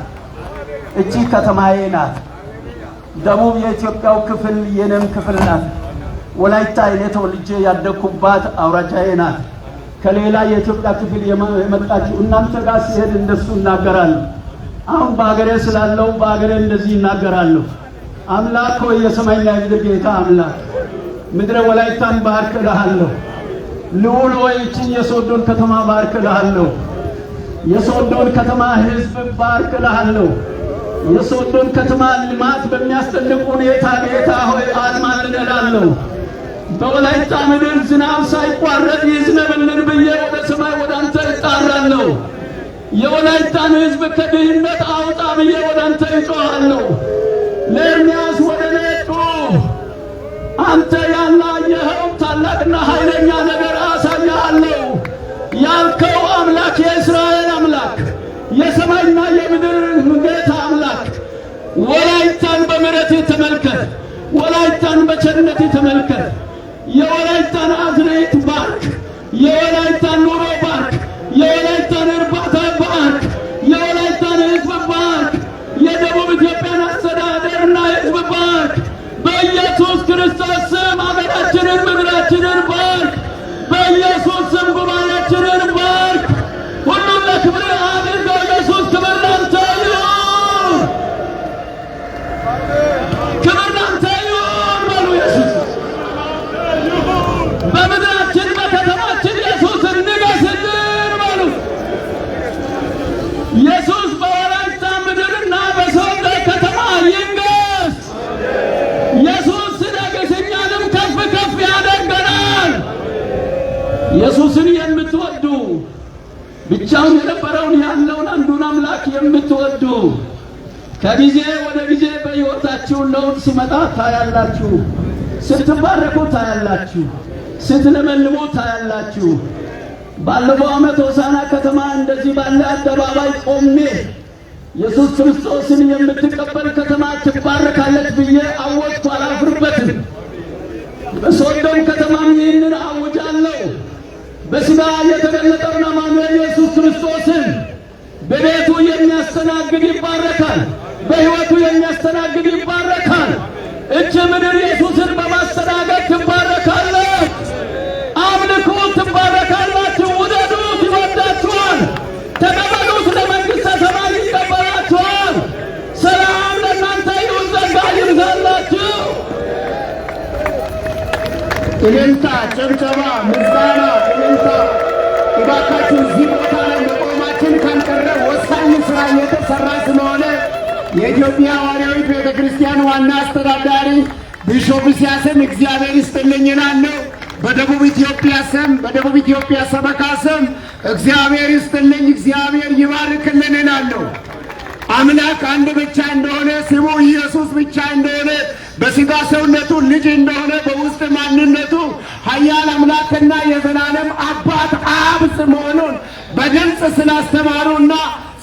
እቺ ከተማዬ ናት። ደቡብ የኢትዮጵያው ክፍል የኔም ክፍል ናት። ወላይታ እኔ ተወልጄ ያደግኩባት አውራጃዬ ናት። ከሌላ የኢትዮጵያ ክፍል የመጣችሁ እናንተ ጋር ሲሄድ እንደሱ እናገራለሁ። አሁን በአገሬ ስላለው በአገሬ እንደዚህ እናገራለሁ። አምላክ ሆይ የሰማይና የምድር ጌታ አምላክ ምድረ ወላይታን ባርክ እልሃለሁ። ልዑል ሆይ ይህችን የሶዶን ከተማ ባርክ እልሃለሁ። የሶዶን ከተማ ሕዝብ ባርክ እልሃለሁ። የሶዶን ከተማ ልማት በሚያስጠልቅ ሁኔታ ጌታ ሆይ አልማልን እላለሁ። በወላይታ ምድር ዝናብ ሳይቋረጥ ይዝነብልን ብዬ ወደ ሰማይ ወደ አንተ እጣራለሁ። የወላይታን ሕዝብ ከድህነት አውጣ ብዬ ወደ አንተ እጮኻለሁ። ለኤርምያስ ወደ ነጩ አንተ ያላየኸው ታላቅና ኃይለኛ ነገር አሳያለሁ ያልከው አምላክ የእስራኤል አምላክ የሰማይና የምድር ጌታ አምላክ ወላይታን በምሕረት ተመልከት። ወላይታን በቸርነት ተመልከት። የወላይታን አዝርዕት ባርክ። የወላይታን ኑሮ ባርክ። የወላይታን እርባታ ባርክ። የወላይታን ሕዝብ ባርክ። የደቡብ ኢትዮጵያን አስተዳደርና ሕዝብ ባርክ። በኢየሱስ ክርስቶስ ስም አገራችንን ምድራችንን ባርክ። በኢየሱስ ስም ጉባኤያችንን ባርክ። ሁሉም ለክብር አድርገው። ኢየሱስ ክብር ላንተ ይሁን፣ ክብር ላንተ ይሁን በሉ። ኢየሱስ በምድራችን በከተማችን ኢየሱስ ንገስልን በሉ። ኢየሱስ በወላይታ ምድርና በሶዶ ከተማ ይንገስ። ኢየሱስ ሲነግስ እኛንም ከፍ ከፍ ያደርገናል። ኢየሱስን የምትወዱ ብቻውን የነበረውን ያለውን አንዱን አምላክ የምትወዱ ከጊዜ ወደ ጊዜ በሕይወታችሁ ለውጥ ሲመጣ ታያላችሁ። ስትባረኩ ታያላችሁ። ስትለመልሙ ታያላችሁ። ባለፈው ዓመት ሆሳና ከተማ እንደዚህ ባለ አደባባይ ቆሜ ኢየሱስ ክርስቶስን የምትቀበል ከተማ ትባረካለች ብዬ አወጅኩ። አላፍርበትም። በሶዶም ከተማም ይህንን አውጃለሁ። በሥጋ የተገለጠውን አማኑኤል ኢየሱስ ክርስቶስን በቤቱ የሚያስተናግድ ይባረካል። በሕይወቱ የሚያስተናግድ ይባረካል። እች ምድር ኢየሱስን በማስተናገድ ትባረካለች። አምልኩ፣ ትባረካላችሁ። ውደዱት፣ ይወዳችኋል። ተቀበሉት፣ ለመንግሥተ ሰማይ ይቀበላችኋል። ሰላም ለእናንተ ይሁን፣ ጸጋ ይብዛላችሁ። እልልታ፣ ጭብጨባ፣ ምስጋና፣ እልልታ። እባካችሁ እዚህ ቦታ ላይ መቆማችን ካልቀረ ወሳኝ ሥራ እየተሠራ ስለሆነ የኢትዮጵያ ሐዋርያዊት ቤተ ክርስቲያን ዋና አስተዳዳሪ ቢሾፕ ኢሳያስን እግዚአብሔር ይስጥልኝ እላለሁ። በደቡብ ኢትዮጵያ ስም በደቡብ ኢትዮጵያ ሰበካ ስም እግዚአብሔር ይስጥልኝ፣ እግዚአብሔር ይባርክልን እላለሁ። አምላክ አንድ ብቻ እንደሆነ ስሙ ኢየሱስ ብቻ እንደሆነ በሥጋ ሰውነቱ ልጅ እንደሆነ በውስጥ ማንነቱ ኃያል አምላክና የዘላለም አባት አብ መሆኑን በግልጽ ስላስተማሩና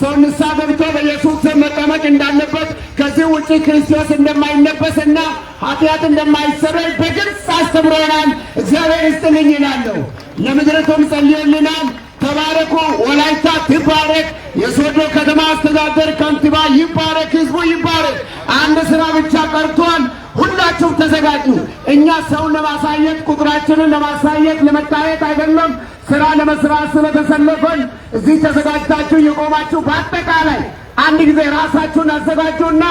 ሰው ንስሐ ገብቶ በኢየሱስ ስም መጠመቅ እንዳለበት ከዚህ ውጪ ክርስቶስ እንደማይለበስና ኃጢአት እንደማይሰረይ በግልጽ አስተምሮናል። እግዚአብሔር ይስጥልኝ እላለሁ። ለምድሪቱም ጸልዮልናል። ተባረኩ። ወላይታ ትባረክ። የሶዶ ከተማ አስተዳደር ከንቲባ ይባረክ። ህዝቡ ይባረክ። አንድ ስራ ብቻ ቀርቷል። ሁላችሁም ተዘጋጁ። እኛ ሰውን ለማሳየት ቁጥራችንን ለማሳየት ለመታየት አይደለም፣ ስራ ለመስራት ስለተሰለፈን እዚህ ተዘጋጅታችሁ የቆማችሁ በአጠቃላይ አንድ ጊዜ ራሳችሁን አዘጋጁና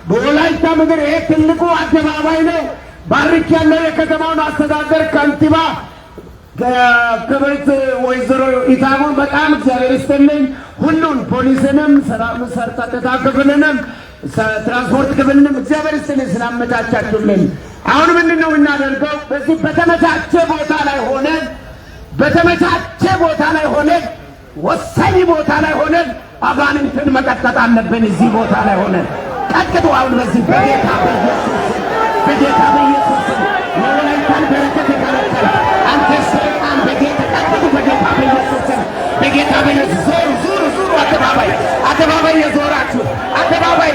በወላይታ ምድር ይሄ ትልቁ አደባባይ ነው። ባርክ ያለው የከተማውን አስተዳደር ከንቲባ ክብርት ወይዘሮ ኢታሙን በጣም እግዚአብሔር ይስጥልኝ። ሁሉን ፖሊስንም፣ ጸጥታ ክፍልንም፣ ትራንስፖርት ክፍልንም እግዚአብሔር ይስጥልኝ ስላመቻቻችሁልን። አሁን ምንድን ነው የምናደርገው? በዚህ በተመቻቸ ቦታ ላይ ሆነን ወሳኝ ቦታ ላይ ሆነን አጋንንትን መቀጥቀጥ አለብን። እዚህ ቦታ ላይ ሆነን ቀጥቅጡ። አሁን በዚህ በጌታ በኢየሱስ የወላይታን በረከት የከለከለ አንተ ሰይጣን በጌታ ቀጥቅጡ። በጌታ በኢየሱስ ዙሩ። አደባባይ የዞራችሁ አደባባይ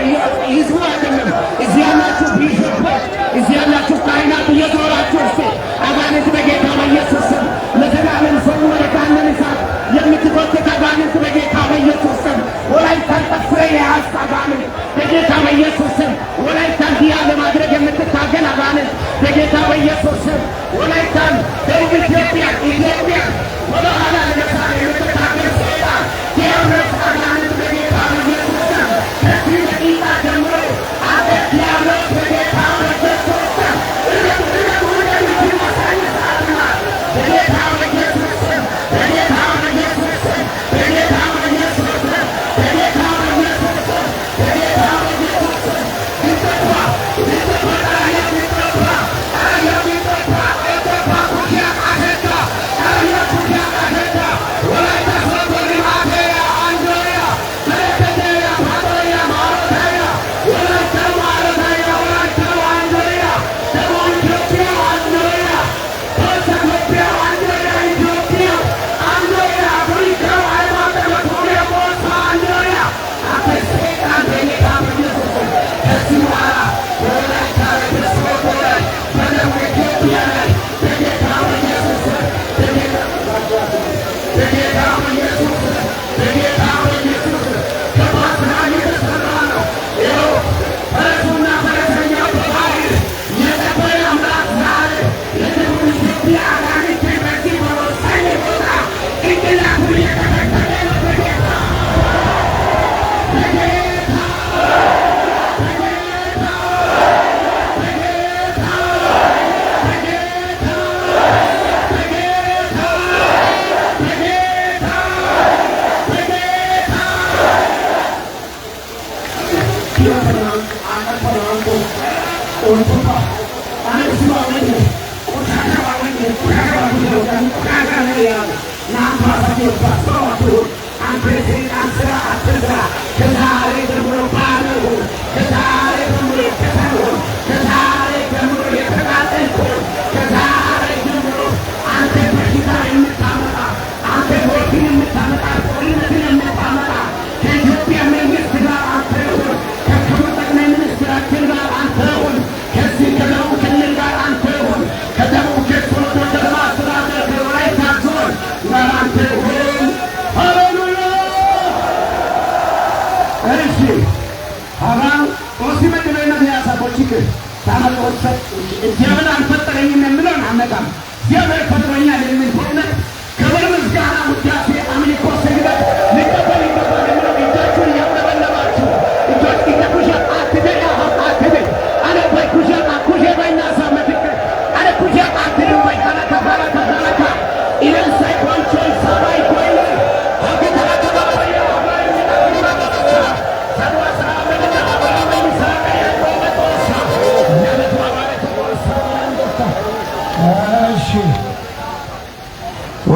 ህዝቡ አይደለም። እዚህ ያላችሁ ቢሾፖች፣ እዚህ ያላችሁ ካህናት እየዞራችሁ እስቲ አጋንንት በጌታ በኢየሱስ ስም ለዘላለም ሰው ወደ ገሃነመ እሳት የምትጎትት አጋንንት በጌታ በኢየሱስ ስም ወላይታን ጠፍሬ የያዝክ አጋንንት በጌታ በኢየሱስ ስም ወላይታን ድያ ለማድረግ የምትታገል አጋንንት በጌታ በኢየሱስ ስም ወላይታን ደቡብ ኢትዮጵያ ወደ ኋላ ለመሳብ የምትታገል ሰይጣን ዲያብሎስ አጋንንት በጌታ በኢየሱስ ስም ከዚህ ደቂቃ ጀምሮ አንተ ዲያብሎስ በጌታ በኢየሱስ ስም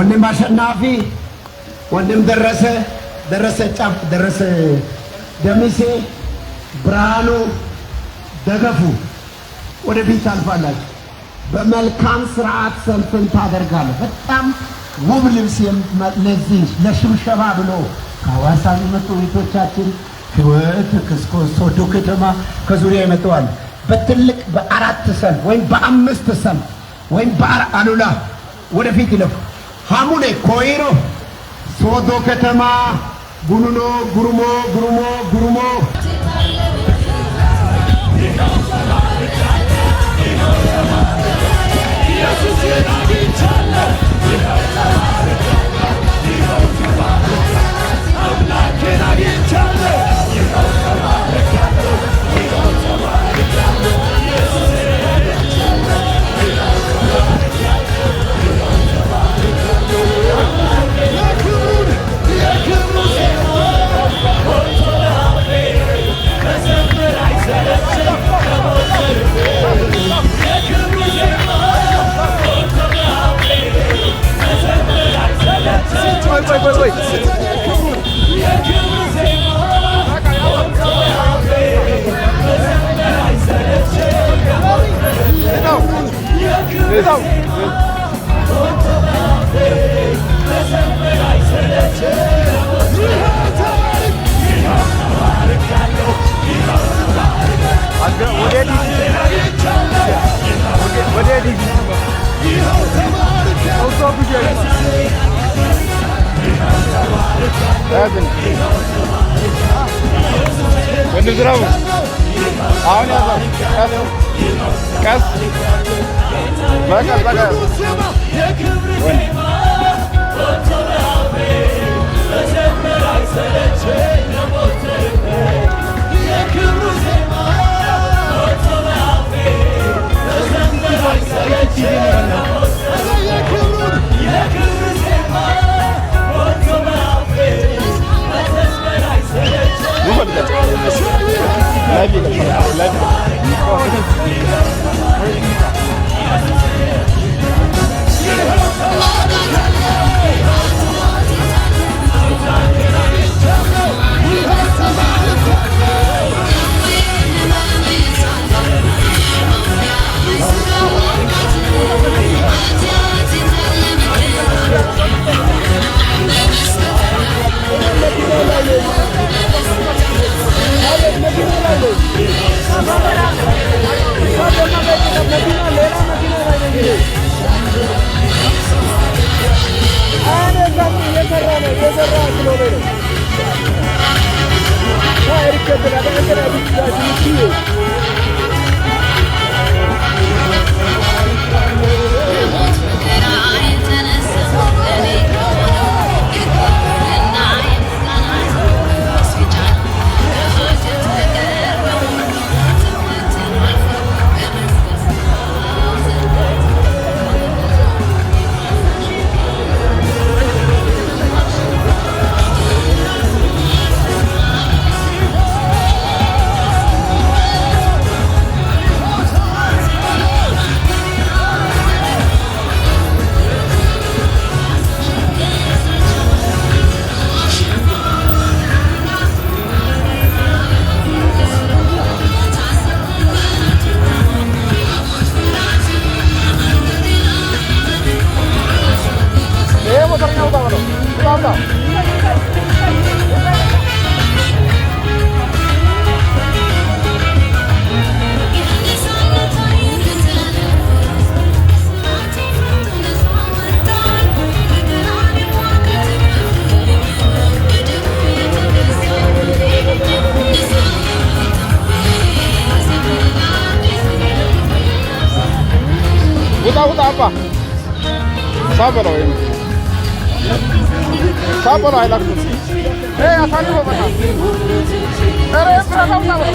ወንድም አሸናፊ፣ ወንድም ደረሰ ደሚሴ፣ ብርሃኑ ደገፉ ወደፊት ታልፋላችሁ። በመልካም ስርዓት ሰልፍን ታደርጋለህ። በጣም ውብ ልብስ ለዚህ ለሽብሸባ ብሎ ከሐዋሳ የመጡ ቤቶቻችን ህይወት ከሶዶ ከተማ ከዙሪያ ይመጣዋል። በትልቅ በአራት ሰልፍ ወይም በአምስት ሰልፍ ወይም አሉላ ወደፊት ይለፉ። ሐሙሌ ኮይሮ ሶዶ ከተማ ጉኑኖ ጉሩሞ apa? Sabar loh ini. Sabar loh hilang. Asal itu mana? Berapa sabar?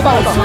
Stop.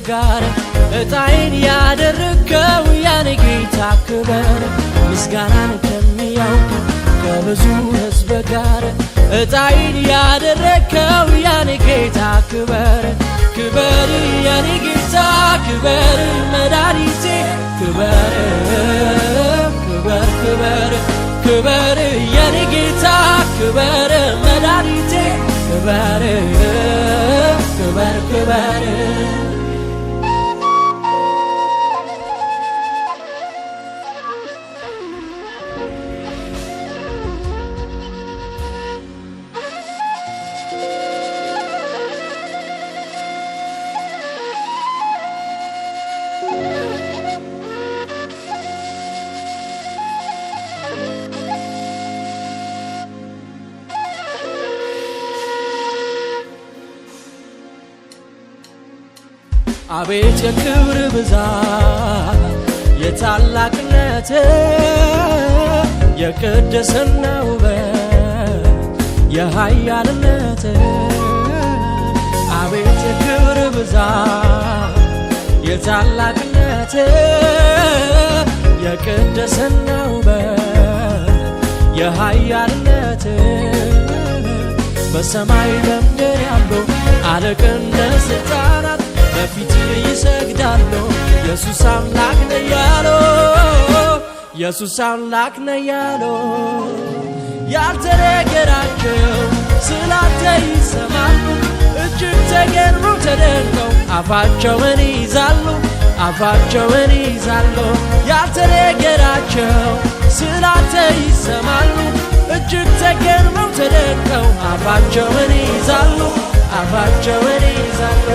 ጋር እጣይን ያደረከው ያኔ ጌታ ክበር ምስጋናን ከሚያውቅ ከብዙ ሕዝብ ጋር እጣይን ያደረከው ያኔ ጌታ ክበር ክበር ያኔ ጌታ ክበር መድኃኒቴ ክበር ክበር ክበር ክበር ያኔ ጌታ ክበር መድኃኒቴ ክበር ክበር ክበር አቤት የክብር ብዛት የታላቅነት የቅድስና ውበት የኃያልነት አቤት የክብር ብዛት የታላቅነት የቅድስና ውበት የኃያልነት በሰማይ በምድር ያሉ አለቅነት ስልጣናት በፊት ይሰግዳሉ ኢየሱስ አምላክ ነው ያሎ ኢየሱስ አምላክ ነው ያሎ ያልተነገራቸው ስላንተ ይሰማሉ እጅግ ተገርመው ተደንቀው አፋቸውን ይይዛሉ አፋቸውን ይይዛሉ ያልተነገራቸው ስላንተ ይሰማሉ እጅግ ተገርመው ተደንቀው አፋቸውን ይይዛሉ አፋቸውን ይይዛሉ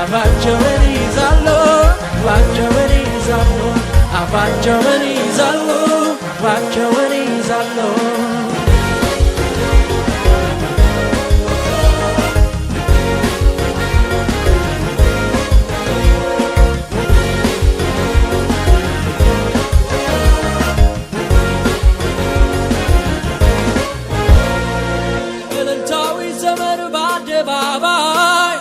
አፋቸውን ይይዛሉ አፋቸውን ይይዛሉ አፋቸውን ይይዛሉ አፋቸውን ይይዛሉ እልልታዊ ዘመን በአደባባይ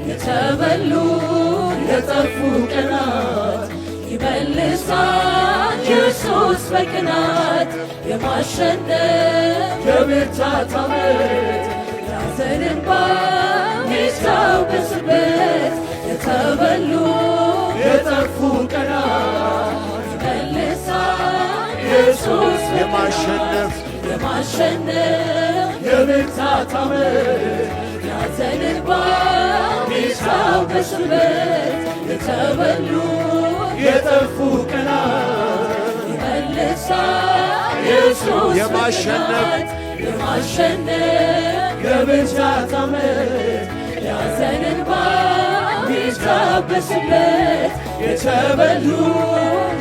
የተበሉ የጠፉ ቀናት ይመልሳል ኢየሱስ በቅናት የማሸነፍ የብርታት ዓመት ያዘን እንባ ሚታበስበት የተበሉ የጠፉ ቀናት ይመልሳል ኢየሱስ የማሸነፍ የብርታት ዓመት ያዘን እንባ ሚታበስበት የተበሉ የጠፉ ቀናት ይመልሳል ኢየሱስ የማሸነፍ የብርታት ዓመት ያዘን እንባ ሚታበስበት የተበሉ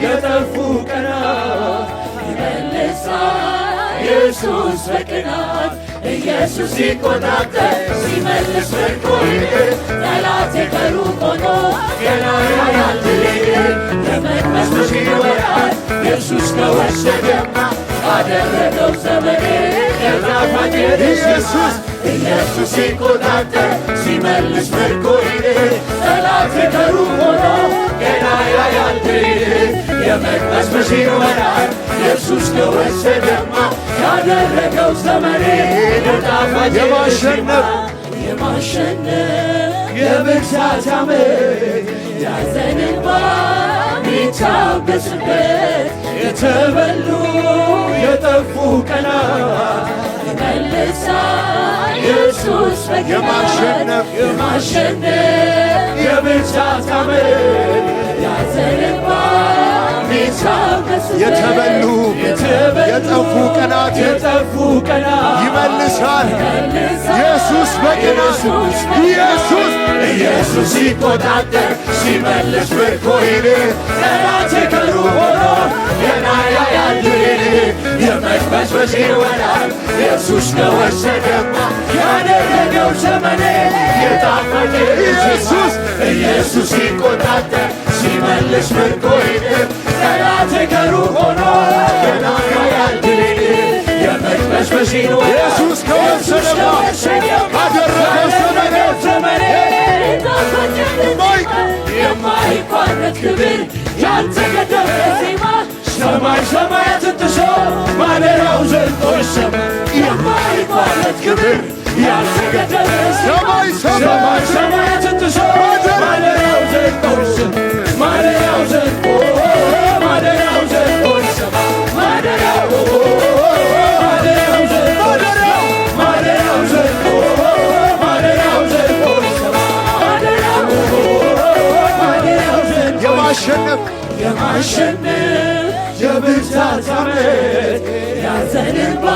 የጠፉ ቀናት ይመልሳል ኢየሱስ በቅናት ኢየሱስ ሲቆጣጠር ሲመልስ ምርኮዬን ጠላቴ ከሩቅ ሆኖ ገና ያያል ድሌን የመቅመስ ይወራል ኢየሱስ ከወሰደማ አደረገው ዘመኔ የጣፋጭ ኢየሱስ ሲቆጣጠር ሲመልስ ምርኮዬን ጠላቴ ከሩቅ ሆኖ ገና ያያል ድሌን የመቅመስ ይወራል ኢየሱስ ከወሰደማ ያደረገው ዘመኔ የጣፋጭ የማሸነፍ የብርታት ዓመት ያዘን እንባ ሚታበስበት የተበሉ የጠፉ ቀናት ይመልሳል ኢየሱስ በቅናት የማሸነፍ የብርታት ዓመት ያዘን እንባ ሚታበስበት የተበሉ የጠፉ ቀናት ይመልሳል ኢየሱስ በቅናት ኢየሱስ ሲቆጣጠር ሲመልስ ምርኮዬን ጠላቴ ከሩቅ ሆኖ ገና ያያል ድሌን የመቅበዝበዝ ይወራል ኢየሱስ ከወሰደማ ያደረገው ዘመኔ የጣፋጭ ኢየሱስ ሲቆጣጠር ሲመልስ ምርኮዬን ጠላቴ ከሩቅ ሆኖ ገና ያያል ድሌን የመቅበዝበዝ ይወራል ኢየሱስ ከወሰደማ ያደረገው ዘመኔ የማይቋረጥ ክብር ያልተገደበ ዜማ ሰማይ ሰማያትን ጥሶ ማደሪያው ዘልቆ ይሰማ የማይቋረጥ ክብር ያልተገደበ ዜማ ሰማይ ሰማያትን ጥሶ ማደሪያው ዘልቆ ይሰማ ማደሪያው ዘልቆ ይሰማ ማደሪያው የማሸነፍ የብርታት ዓመት ያዘን እንባ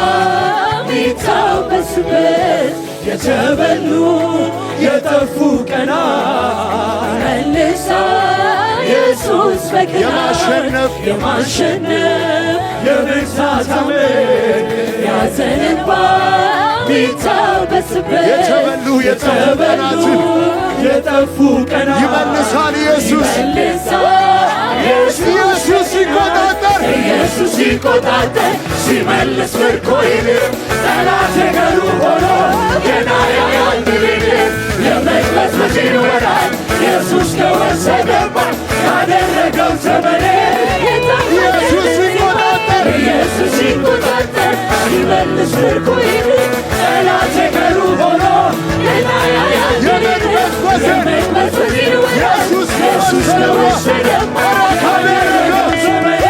ሚታበስበት የተበሉ የጠፉ ቀናት ይመልሳል ኢየሱስ በቅናት የማሸነፍ የብርታት ዓመት ያዘን እንባ ሚታበስበት የተበሉ የጠፉ ቀናት ይመልሳል ኢየሱስ ሲቆጣጠር ሲመልስ ምርኮዬን ጠላቴ ከሩቅ ሆኖ ገና ያያል ድሌን የመቅበዝበዝ ይወራል ኢየሱስ ከወሰደማ ያደረገው ዘመኔ ኢየሱስ ሲቆጣጠር ሲመልስ ምርኮዬን ጠላቴ ከሩቅ ሆኖ ገና ያያል ድሌን የመቅበዝበዝ ይወራል ኢየሱስ ከወሰደማ ያደረገው ዘመኔ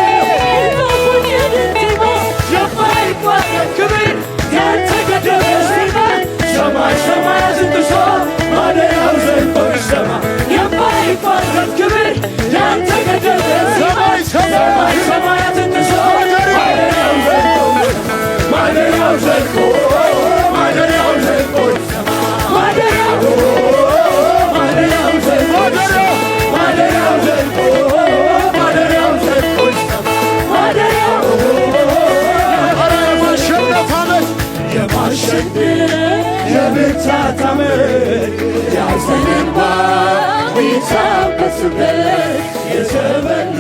ክብር ያልተገደበ ዜማ ሰማይ ሰማያትን ጥሶ ማደሪያው ዘልቆ ይሰማ የማይቋረጥ ክብር ያልተገደበ ዜማ ሰማይ ሰማያትን ጥሶ ማደሪያው ዘልቆ ይሰማ ማደሪያው የብርታት ዓመት ያዘን እንባ ሚታበስበት የተበሉ